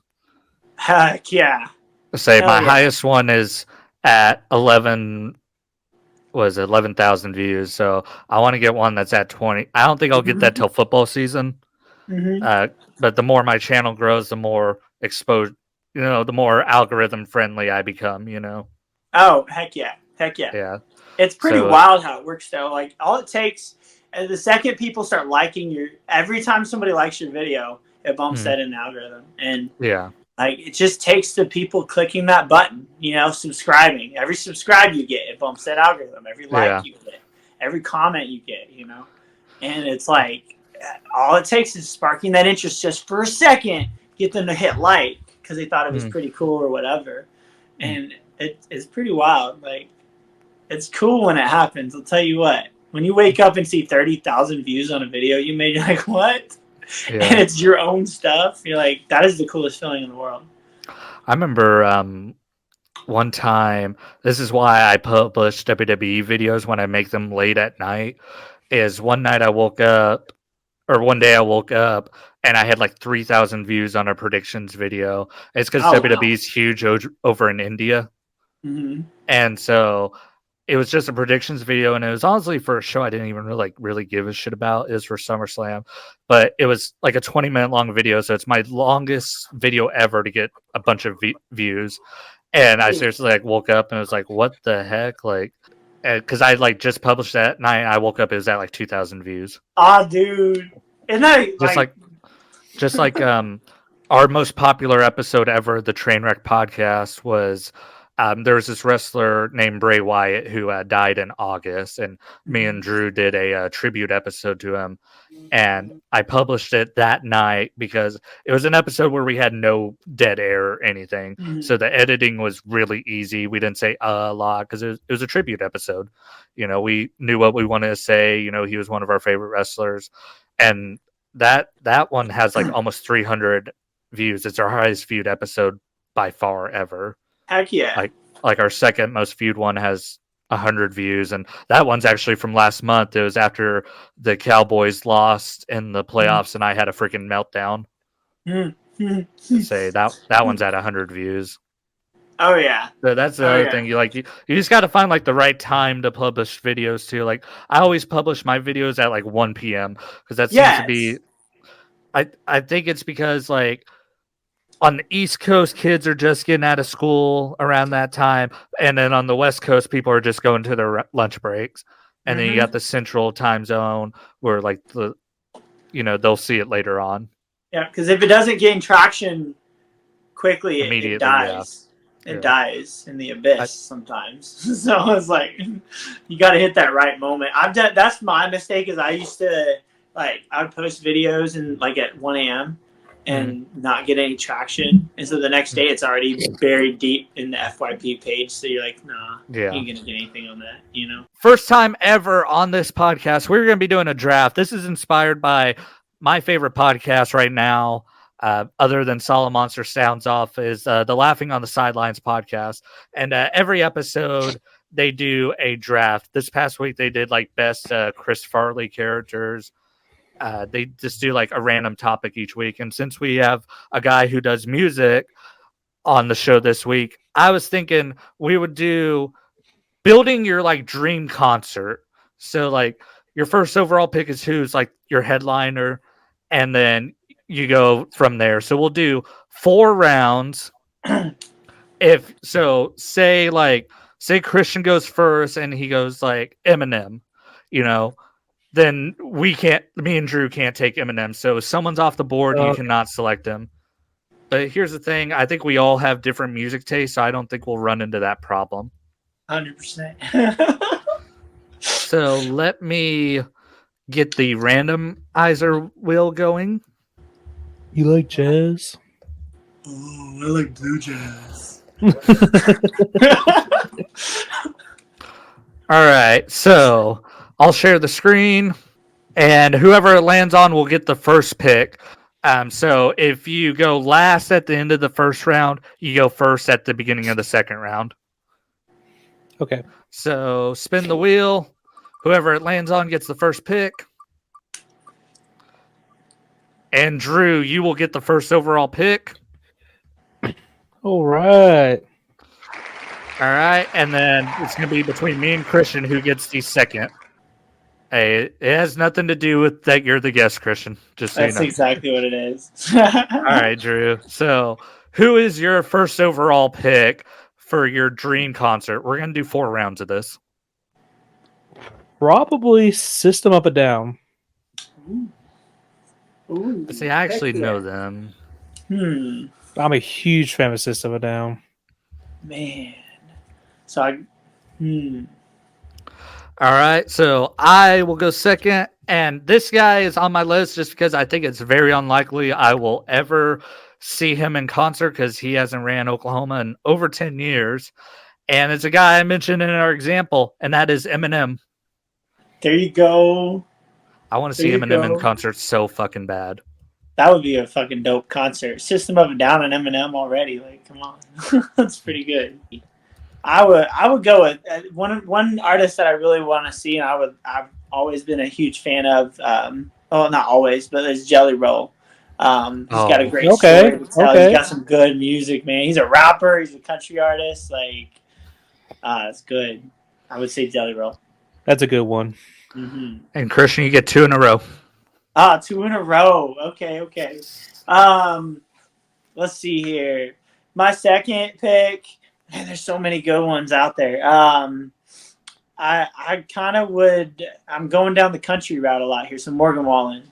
Heck yeah! Say my highest one is at 11,000 views. So I want to get one that's at 20. I don't think I'll get that till football season. But the more my channel grows, the more exposed, you know, the more algorithm friendly I become. You know. Oh heck yeah! Yeah. It's pretty wild how it works though. Like all it takes, the second people start liking every time somebody likes your video, it bumps that in the algorithm. And like it just takes the people clicking that button, you know, subscribing. Every subscribe you get, it bumps that algorithm. Every like you get, every comment you get, you know. And it's like all it takes is sparking that interest just for a second, get them to hit like because they thought it was pretty cool or whatever. And it's pretty wild. Like it's cool when it happens. I'll tell you what. When you wake up and see 30,000 views on a video you made, you're like, what? And it's your own stuff. You're like, that is the coolest feeling in the world. I remember one time, this is why I publish WWE videos when I make them late at night, is one day I woke up and I had like 3,000 views on a predictions video. It's because WWE's huge over in India. And so it was just a predictions video, and it was honestly for a show I didn't even really give a shit about. It was for SummerSlam, but it was like a 20-minute long video, so it's my longest video ever to get a bunch of views. And I seriously like woke up and it was like, what the heck? Like, because I like just published that night, I woke up, it was at like 2,000 views. Ah, dude, isn't that just like our most popular episode ever, the Trainwreck podcast, was. There was this wrestler named Bray Wyatt who died in August, and me and Drew did a tribute episode to him. And I published it that night because it was an episode where we had no dead air or anything. So the editing was really easy. We didn't say a lot because it was a tribute episode. You know, we knew what we wanted to say. You know, he was one of our favorite wrestlers. And that one has like almost 300 views. It's our highest viewed episode by far ever. Heck yeah. Like our second most viewed one has 100 views, and that one's actually from last month. It was after the Cowboys lost in the playoffs and I had a freaking meltdown. Say that one's at 100 views. Oh yeah. So that's the other thing. You just got to find like the right time to publish videos too. Like I always publish my videos at like 1 p.m. because that seems to be I think it's because like on the East Coast, kids are just getting out of school around that time. And then on the West Coast, people are just going to their lunch breaks. And then you got the Central time zone where like they'll see it later on. Yeah, because if it doesn't gain traction quickly, it dies. Yeah. It dies in the abyss sometimes. So it's like, you got to hit that right moment. That's my mistake is I used to I would post videos and like at 1 a.m. and not get any traction. And so the next day it's already buried deep in the FYP page. So you're like, nah, you ain't going to get anything on that, you know? First time ever on this podcast, we're going to be doing a draft. This is inspired by my favorite podcast right now, other than Solid Monster Sounds Off, is the Laughing on the Sidelines podcast. And every episode, they do a draft. This past week, they did like best Chris Farley characters. They just do like a random topic each week. And since we have a guy who does music on the show this week, I was thinking we would do building your like dream concert. So like your first overall pick is who's like your headliner, and then you go from there. So we'll do 4 rounds. If so, say Christian goes first and he goes like Eminem, you know, then me and Drew can't take Eminem. So if someone's off the board, you cannot select him. But here's the thing. I think we all have different music tastes, so I don't think we'll run into that problem. 100%. So let me get the randomizer wheel going. You like jazz? Oh, I like blue jazz. All right, so I'll share the screen, and whoever it lands on will get the first pick. So if you go last at the end of the first round, you go first at the beginning of the second round. Okay. So spin the wheel. Whoever it lands on gets the first pick. And Drew, you will get the first overall pick. All right. All right, and then it's going to be between me and Christian who gets the second. Hey, it has nothing to do with that you're the guest, Christian. Just so That's you know. exactly what it is. All right, Drew. So who is your first overall pick for your dream concert? We're going to do 4 rounds of this. Probably System Up and Down. Ooh, See, I actually know them. I'm a huge fan of System Up and Down. Man. So All right, so I will go second, and this guy is on my list just because I think it's very unlikely I will ever see him in concert because he hasn't ran Oklahoma in over 10 years. And it's a guy I mentioned in our example, and that is Eminem. There you go. I want to see Eminem in concert so fucking bad. That would be a fucking dope concert. System Up and Down and Eminem already. Like, come on. That's pretty good. I would go with one artist that I really want to see, and I've always been a huge fan of. Well, not always, but it's Jelly Roll. He's got a great story to tell. Okay. He's got some good music, man. He's a rapper. He's a country artist. Like, it's good. I would say Jelly Roll. That's a good one. Mm-hmm. And Christian, you get 2 in a row. 2 in a row. Okay. Let's see here. My second pick. Man, there's so many good ones out there. I kind of would. I'm going down the country route a lot here. So Morgan Wallen.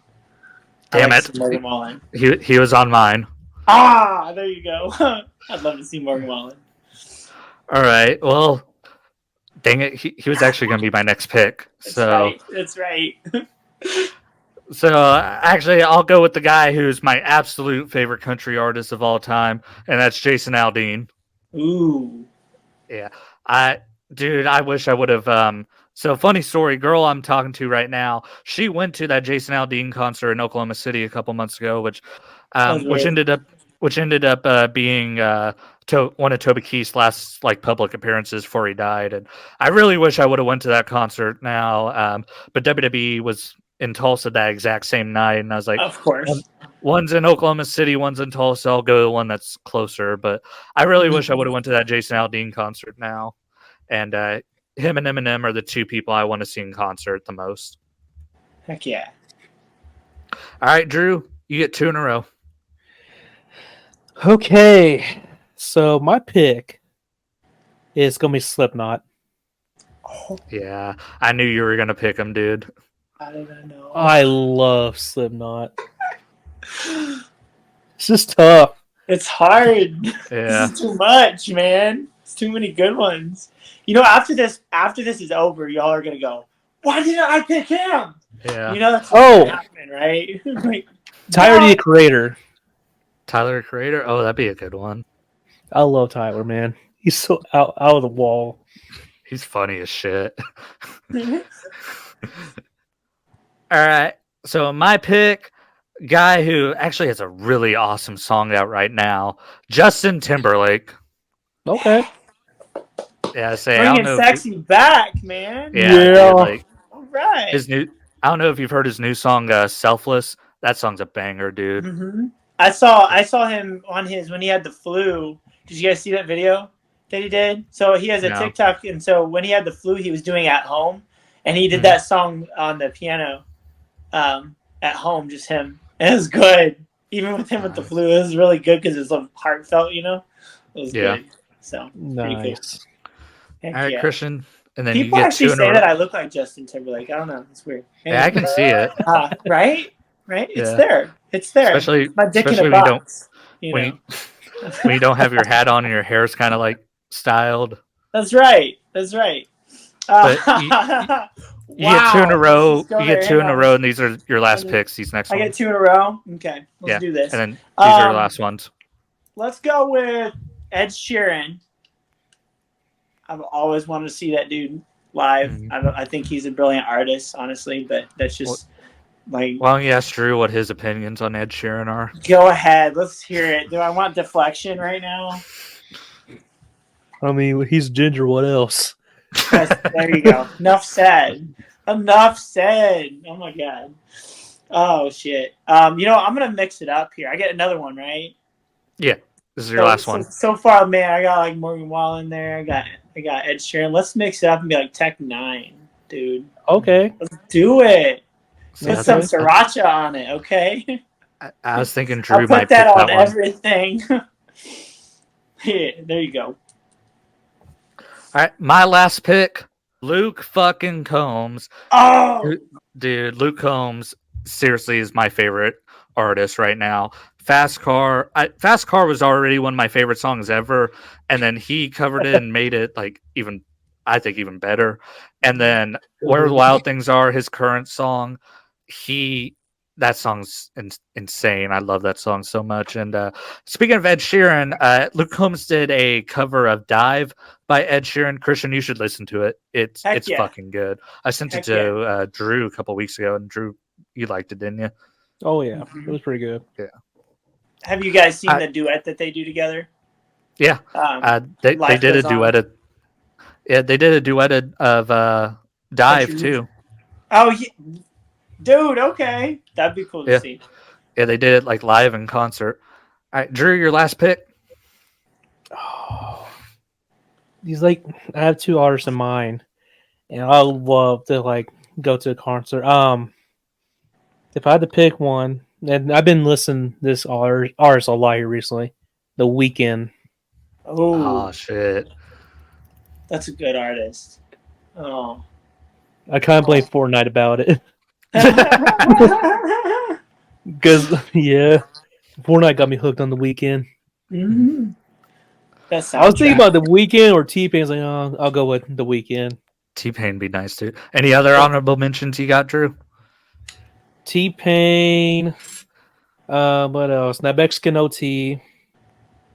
Damn it. Morgan Wallen. He was on mine. There you go. I'd love to see Morgan Wallen. All right. Well, dang it. He was actually going to be my next pick. That's right. So actually, I'll go with the guy who's my absolute favorite country artist of all time, and that's Jason Aldean. Ooh. Yeah. I wish I would have. So funny story, girl I'm talking to right now, she went to that Jason Aldean concert in Oklahoma City a couple months ago, which ended up being one of Toby Keith's last like public appearances before he died. And I really wish I would have went to that concert now. But WWE was in Tulsa that exact same night, and I was like, of course. One's in Oklahoma City, one's in Tulsa. I'll go to the one that's closer. But I really wish I would have went to that Jason Aldean concert now. And him and Eminem are the 2 people I want to see in concert the most. Heck yeah. All right, Drew, you get 2 in a row. Okay. So my pick is going to be Slipknot. Oh, Yeah, I knew you were going to pick him, dude. I don't know. I love Slipknot. It's just tough. It's hard. Yeah. This is too much, man. It's too many good ones. You know, after this is over, y'all are gonna go, why didn't I pick him? Yeah. You know, that's what's happening, right? Like, Tyler, the Creator. Tyler the Creator. Oh, that'd be a good one. I love Tyler, man. He's so out of the wall. He's funny as shit. All right. So my pick, guy who actually has a really awesome song out right now, Justin Timberlake. Okay. Yeah, I don't Bringing know. sexy back, man. Yeah, Yeah. dude, like All right. his new. I don't know if you've heard his new song, "Selfless." That song's a banger, dude. Mm-hmm. I saw him on his when he had the flu. Did you guys see that video that he did? So he has a No. TikTok, and so when he had the flu, he was doing it at home, and he did Mhm. that song on the piano, at home, just him. And it was good, even with him with the flu. It was really good because it's heartfelt, It was good. So pretty cool. Nice. Heck All right, yeah. Christian, and then People you get actually two in a say row. that I look like Justin Timberlake. I don't know. It's weird. Yeah, I can see it. Right? It's Yeah. there. It's there. Especially, My dick in especially a when you don't box. when you don't have your hat on and your hair's kind of like styled. That's right. That's right. But you get two in a row. You get two in a row, and these are your last picks. These next I ones. get two in a row. Okay, let's do this. And then these are your last ones. Let's go with Ed Sheeran. I've always wanted to see that dude live. Mm-hmm. I think he's a brilliant artist, honestly, but that's just like. Why don't you ask Drew what his opinions on Ed Sheeran are? Go ahead. Let's hear it. Do I want deflection right now? I mean, he's ginger. What else? Yes, there you go. Enough said. Enough said. Oh my god. Oh shit. I'm gonna mix it up here. I get another one, right? Yeah, this is your last one. So far, man, I got like Morgan Wallen there. I got Ed Sheeran. Let's mix it up and be like Tech 9, dude. Okay. Let's do it. See, Put some sriracha on it, okay? I was thinking Drew I'll might put that pick on that one. everything. Yeah, there you go. All right, my last pick, Luke fucking Combs. Oh, dude, Luke Combs seriously is my favorite artist right now. Fast Car was already one of my favorite songs ever, and then he covered it and made it like even better. And then Where the Wild Things Are, his current song, that song's insane. I love that song so much. And speaking of Ed Sheeran, Luke Combs did a cover of Dive by Ed Sheeran. Christian, you should listen to it. It's fucking good. I sent it to Drew a couple weeks ago, and Drew, you liked it, didn't you? Oh yeah, it was pretty good. Yeah. Have you guys seen the duet that they do together? Yeah. They did a duet. They did a duet of Dive too. Oh yeah. Dude, okay. That'd be cool to see. Yeah, they did it like live in concert. All right, Drew, your last pick. Oh, he's like, I have two artists in mind, and I love to like go to a concert. If I had to pick one, and I've been listening to this artist a lot here recently, The Weeknd. Oh shit, that's a good artist. Oh, I kind of blame Fortnite about it. Because Fortnite got me hooked on The Weeknd. Mm-hmm. I was thinking about The Weeknd or T-Pain. I was like, oh, I'll go with The Weeknd. T-Pain be nice too. Any other honorable mentions you got, Drew? T-Pain. What else? That Mexican OT.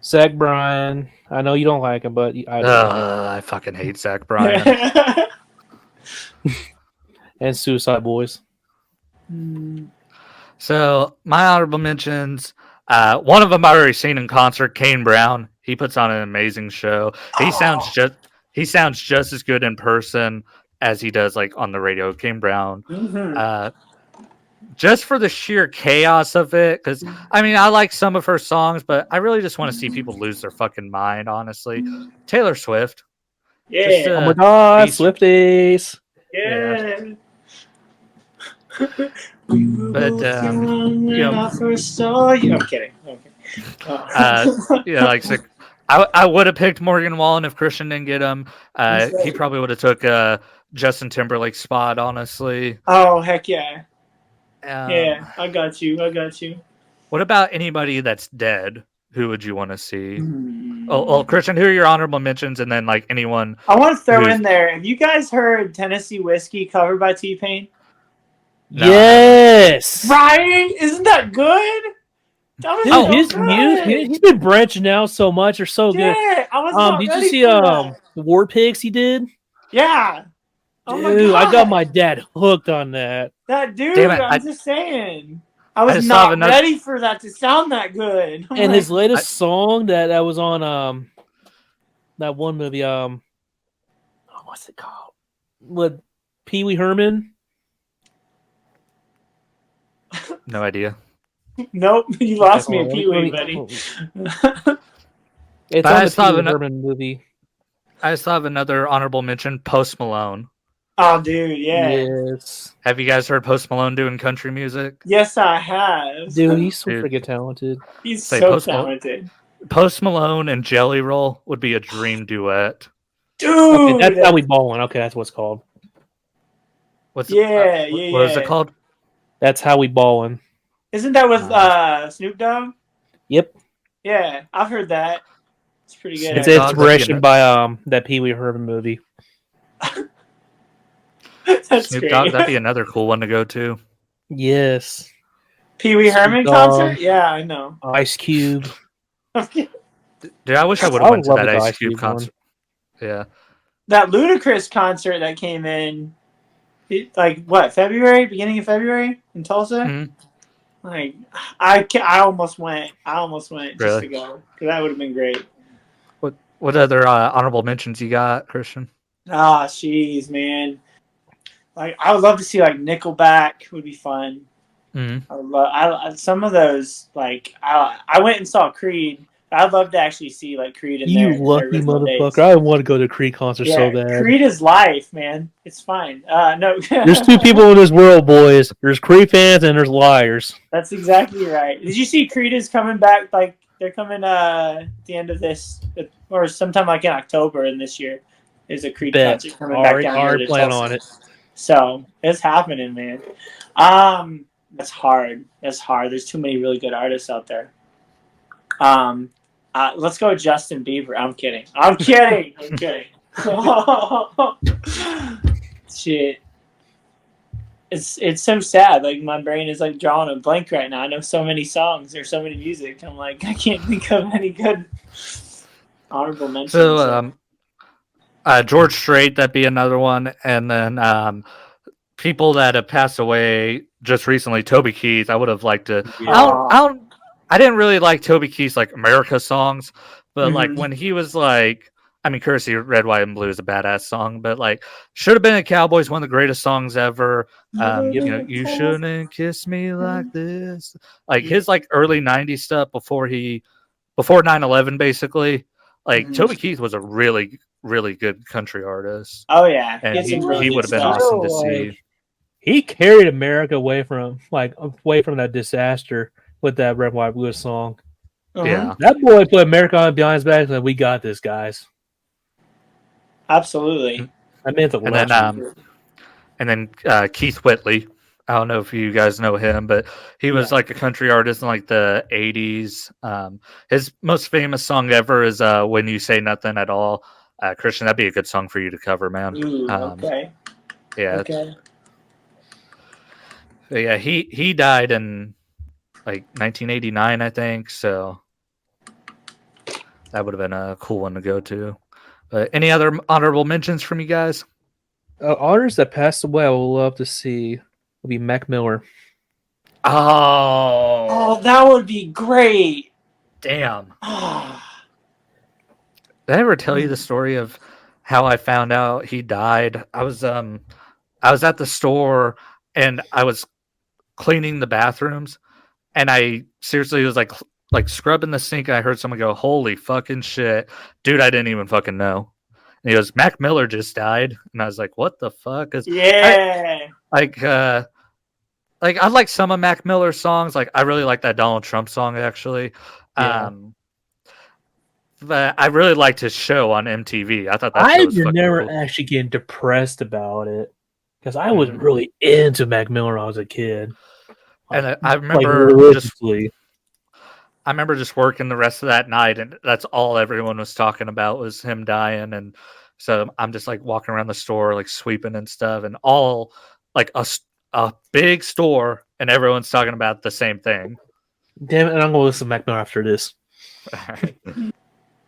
Zach Bryan. I know you don't like him, but I fucking hate Zach Bryan. And Suicide Boys. So my honorable mentions, one of them I've already seen in concert, Kane Brown. He puts on an amazing show. He sounds just as good in person as he does like on the radio. Kane Brown. Just for the sheer chaos of it, because I mean I like some of her songs, but I really just want to see people lose their fucking mind, honestly. Taylor Swift. Yeah. Just, oh my god, Swifties. Yeah. But I first saw you. I'm kidding. Okay. like I would have picked Morgan Wallen if Christian didn't get him. He probably would have took Justin Timberlake's spot, honestly. Oh heck yeah. Yeah, I got you. What about anybody that's dead? Who would you want to see? Oh, Christian, who are your honorable mentions? And then like anyone. I want to throw in there. Have you guys heard Tennessee Whiskey covered by T-Pain? No. Yes. Right? Isn't that good? That was Dude, so his good. music, he's been branching out so much. They're so good. Yeah, I was not Did you ready see for that. the War Pigs he did? Yeah. Oh my Dude, I got god. my dad hooked on that. That dude, Damn it! I'm just saying. I I was just thought of not another. ready for that to sound that good. I'm And like, his latest song that was on that one movie what's it called? With Pee Wee Herman. No idea. nope, you Okay, lost me hold at on, Pee Wee, buddy. It's But on I the just Pee thought Wee of Herman movie. I just thought of another honorable mention. Post Malone. oh, dude, yeah. Yes. Have you guys heard Post Malone doing country music? Yes, I have. Dude, he's so Dude. freaking talented. He's Say so talented. Post Malone and Jelly Roll would be a dream duet. Okay, Dude. that's how we ballin'. Okay, that's what it's called. What's Yeah, what is it called? That's how we ballin'. Isn't that with Snoop Dogg? Yep. Yeah, I've heard that. It's pretty good. It's Snoop Dogg, inspiration by that Pee Wee Herman movie. That's Snoop great. Dogg, that'd be another cool one to go to. Yes. Pee Wee Snoop Herman Dogg. concert? Yeah, I know. Ice Cube. Dude, I wish I would I have would went to love that to go Ice Ice Cube Cube one. concert. Yeah. That Ludacris concert that came in, like what, February, beginning of February in Tulsa. Mhm. Like, I almost went. just Really? to go because that would have been great. What other honorable mentions you got, Christian? Ah, jeez, man. Like, I would love to see like Nickelback. Would be fun. Mhm. I would love some of those. Like, I went and saw Creed. I'd love to actually see like Creed in You their lucky original motherfucker. days. I want to go to Creed concert so Yeah, bad. Creed is life, man. It's fine. No, There's two people in this world, boys. There's Creed fans and there's liars. That's exactly right. Did you see Creed is coming back? Like they're coming at the end of this, or sometime like in October in this year. There's a Creed Bet. concert coming back down here Already to plan Tulsa. on it. So it's happening, man. That's hard. That's hard. There's too many really good artists out there. Let's go with Justin Bieber. I'm kidding. I'm kidding. Shit. It's so sad. Like my brain is like drawing a blank right now. I know so many songs. There's so many music. I'm like I can't think of any good honorable mentions. So George Strait, that'd be another one, and then people that have passed away just recently. Toby Keith, I would have liked to. I didn't really like Toby Keith's like America songs, but like when he was like, I mean, Courtesy Red, White, and Blue is a badass song, but like Should Have Been a Cowboy's one of the greatest songs ever. You know, You Shouldn't Kiss Me Like This. Like his like early '90s stuff before 9/11, basically. Like Toby Keith was a really, really good country artist. Oh yeah, and he really would have been stuff. awesome to see. He carried America away from that disaster with that Red, White, Blue song. Yeah, That boy put America on behind his back and we got this, guys. Absolutely. I meant the and then Keith Whitley. I don't know if you guys know him, but he was like a country artist in like the '80s. His most famous song ever is "When You Say Nothing at All." Christian, that'd be a good song for you to cover, man. Ooh, okay. Yeah. Okay. Yeah, he died in like 1989, I think. So that would have been a cool one to go to. But any other honorable mentions from you guys? Honors that passed away, I would love to see would be Mac Miller. Oh, that would be great. Damn. Did I ever tell you the story of how I found out he died? I was at the store and I was cleaning the bathrooms, and I seriously was like scrubbing the sink, and I heard someone go, "Holy fucking shit, dude! I didn't even fucking know." And he goes, "Mac Miller just died," and I was like, "What the fuck?" Yeah. I like some of Mac Miller's songs. Like I really like that Donald Trump song actually. Yeah. But I really liked his show on MTV. I thought that show was I fucking never cool. actually getting depressed about it because I was really into Mac Miller when I was a kid. And I remember just working the rest of that night, and that's all everyone was talking about was him dying. And so I'm just like walking around the store, like sweeping and stuff, and all like a big store, and everyone's talking about the same thing. Damn it, and I'm gonna listen to Mac Miller after this.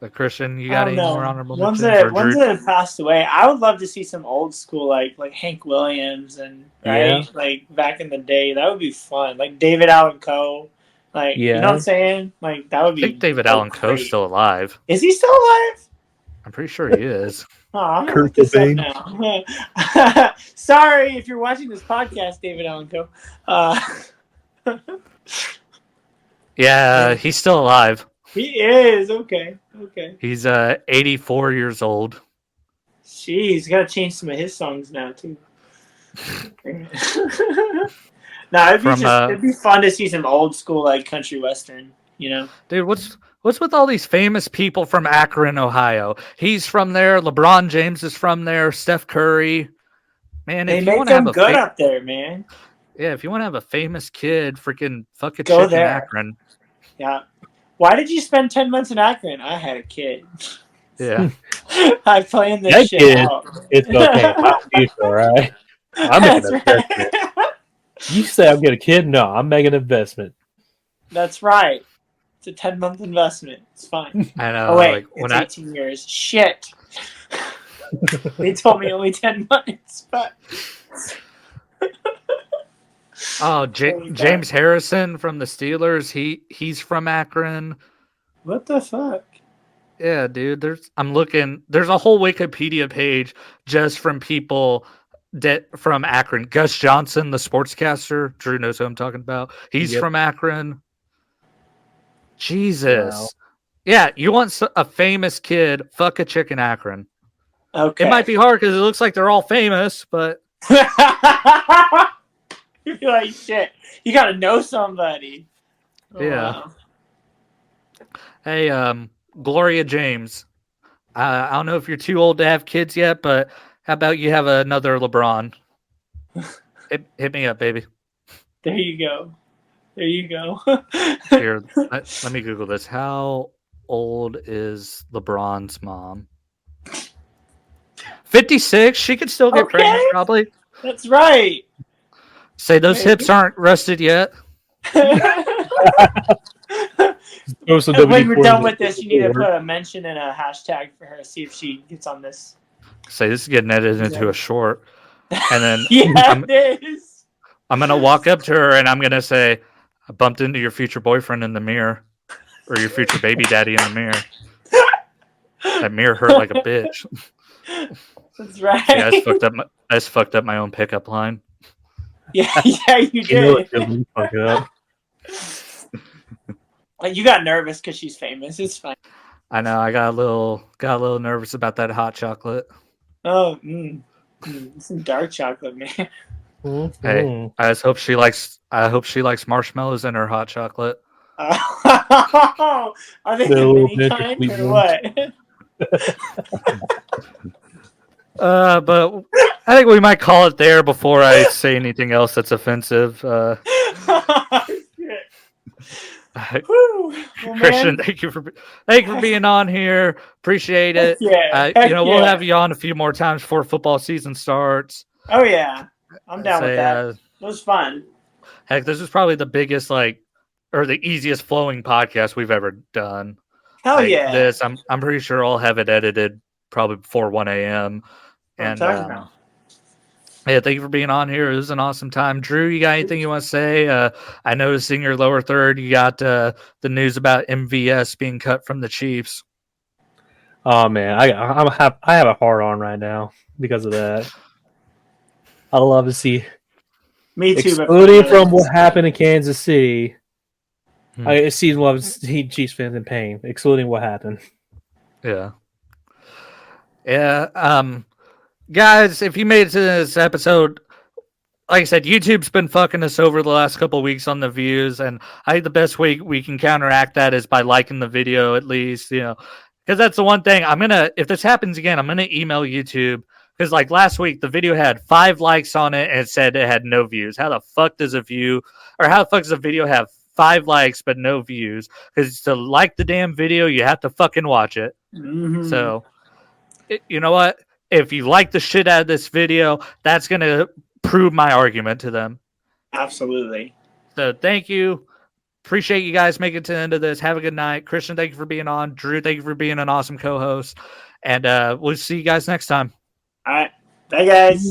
But Christian, you I got don't any more know. honorable Ones mentions? Or that Drew? have passed away. I would love to see some old school like Hank Williams and Yeah. like back in the day. That would be fun. Like David Allan Coe. Like you know what I'm Yeah. saying? Like that would I be. think David Allan Coe's still alive. Is he still alive? I'm pretty sure he is. Oh, I'm gonna Kurt look this up Cobain. now. Sorry if you're watching this podcast, David Allan Coe. Yeah, he's still alive. He is okay. He's 84 years old. Jeez, gotta change some of his songs now too. No, it'd be fun to see some old school like country western. You know, dude, what's with all these famous people from Akron, Ohio? He's from there. LeBron James is from there. Steph Curry. Man, they if you make want to have them a good up there, man. yeah, if you want to have a famous kid, freaking fuck a Go chick in there. Akron. Yeah. Why did you spend 10 months in Akron? I had a kid. Yeah. I planned this That shit kid, out. it's okay. It's all right. I'm making an investment. You say I'm getting a kid? No, I'm making an investment. That's right. It's a 10-month investment. It's fine. I know. Oh wait, like, it's 18 years. Shit. They told me only 10 months, but oh, James Harrison from the Steelers. He's from Akron. what the fuck? Yeah, dude. There's a whole Wikipedia page just from people from Akron. Gus Johnson, the sportscaster. Drew knows who I'm talking about. He's from Akron. Jesus. Wow. Yeah, you want a famous kid, fuck a chick in Akron. Okay. It might be hard because it looks like they're all famous, but you're like, shit, you gotta know somebody. Oh, yeah. Wow. Hey, Gloria James. I don't know if you're too old to have kids yet, but how about you have another LeBron? Hit me up, baby. There you go. Here, let me Google this. How old is LeBron's mom? 56. She could still get pregnant, probably. That's right. Say those hips aren't rusted yet. When we're done with this, you need to put a mention and a hashtag for her. See if she gets on this. Say this is getting edited into a short, and then it is. I'm gonna walk up to her and I'm gonna say, "I bumped into your future boyfriend in the mirror, or your future baby daddy in the mirror. That mirror hurt like a bitch." That's right. Yeah, I just fucked up my own pickup line. Yeah, you did. You got nervous because she's famous. It's fine. I know. I got a little nervous about that hot chocolate. Oh, some dark chocolate, man. Hey, I just hope she likes. I hope she likes marshmallows in her hot chocolate. Are they the mini kind or what? But I think we might call it there before I say anything else that's offensive. Christian, thank you for being on here. Appreciate it. We'll have you on a few more times before football season starts. Oh yeah, I'm down with that. It was fun. Heck, this is probably the biggest or the easiest flowing podcast we've ever done. Hell yeah! This, I'm pretty sure I'll have it edited probably before 1 a.m. And yeah, thank you for being on here. It was an awesome time. Drew, you got anything you want to say? I noticed in your lower third, you got the news about MVS being cut from the Chiefs. Oh man, I have a hard on right now because of that. I love to see. Me too. Excluding from what happened in Kansas City, I see Chiefs fans in pain. Excluding what happened. Yeah. Guys, if you made it to this episode, like I said, YouTube's been fucking us over the last couple of weeks on the views, and I think the best way we can counteract that is by liking the video at least, because that's the one thing. If this happens again, I'm gonna email YouTube, because like last week the video had 5 likes on it and it said it had no views. How the fuck does a video have 5 likes but no views? Because to like the damn video, you have to fucking watch it. Mm-hmm. So, you know what? If you like the shit out of this video, that's going to prove my argument to them. Absolutely. So thank you. appreciate you guys making it to the end of this. Have a good night. Christian, thank you for being on. Drew, thank you for being an awesome co-host. And we'll see you guys next time. All right. Bye, guys.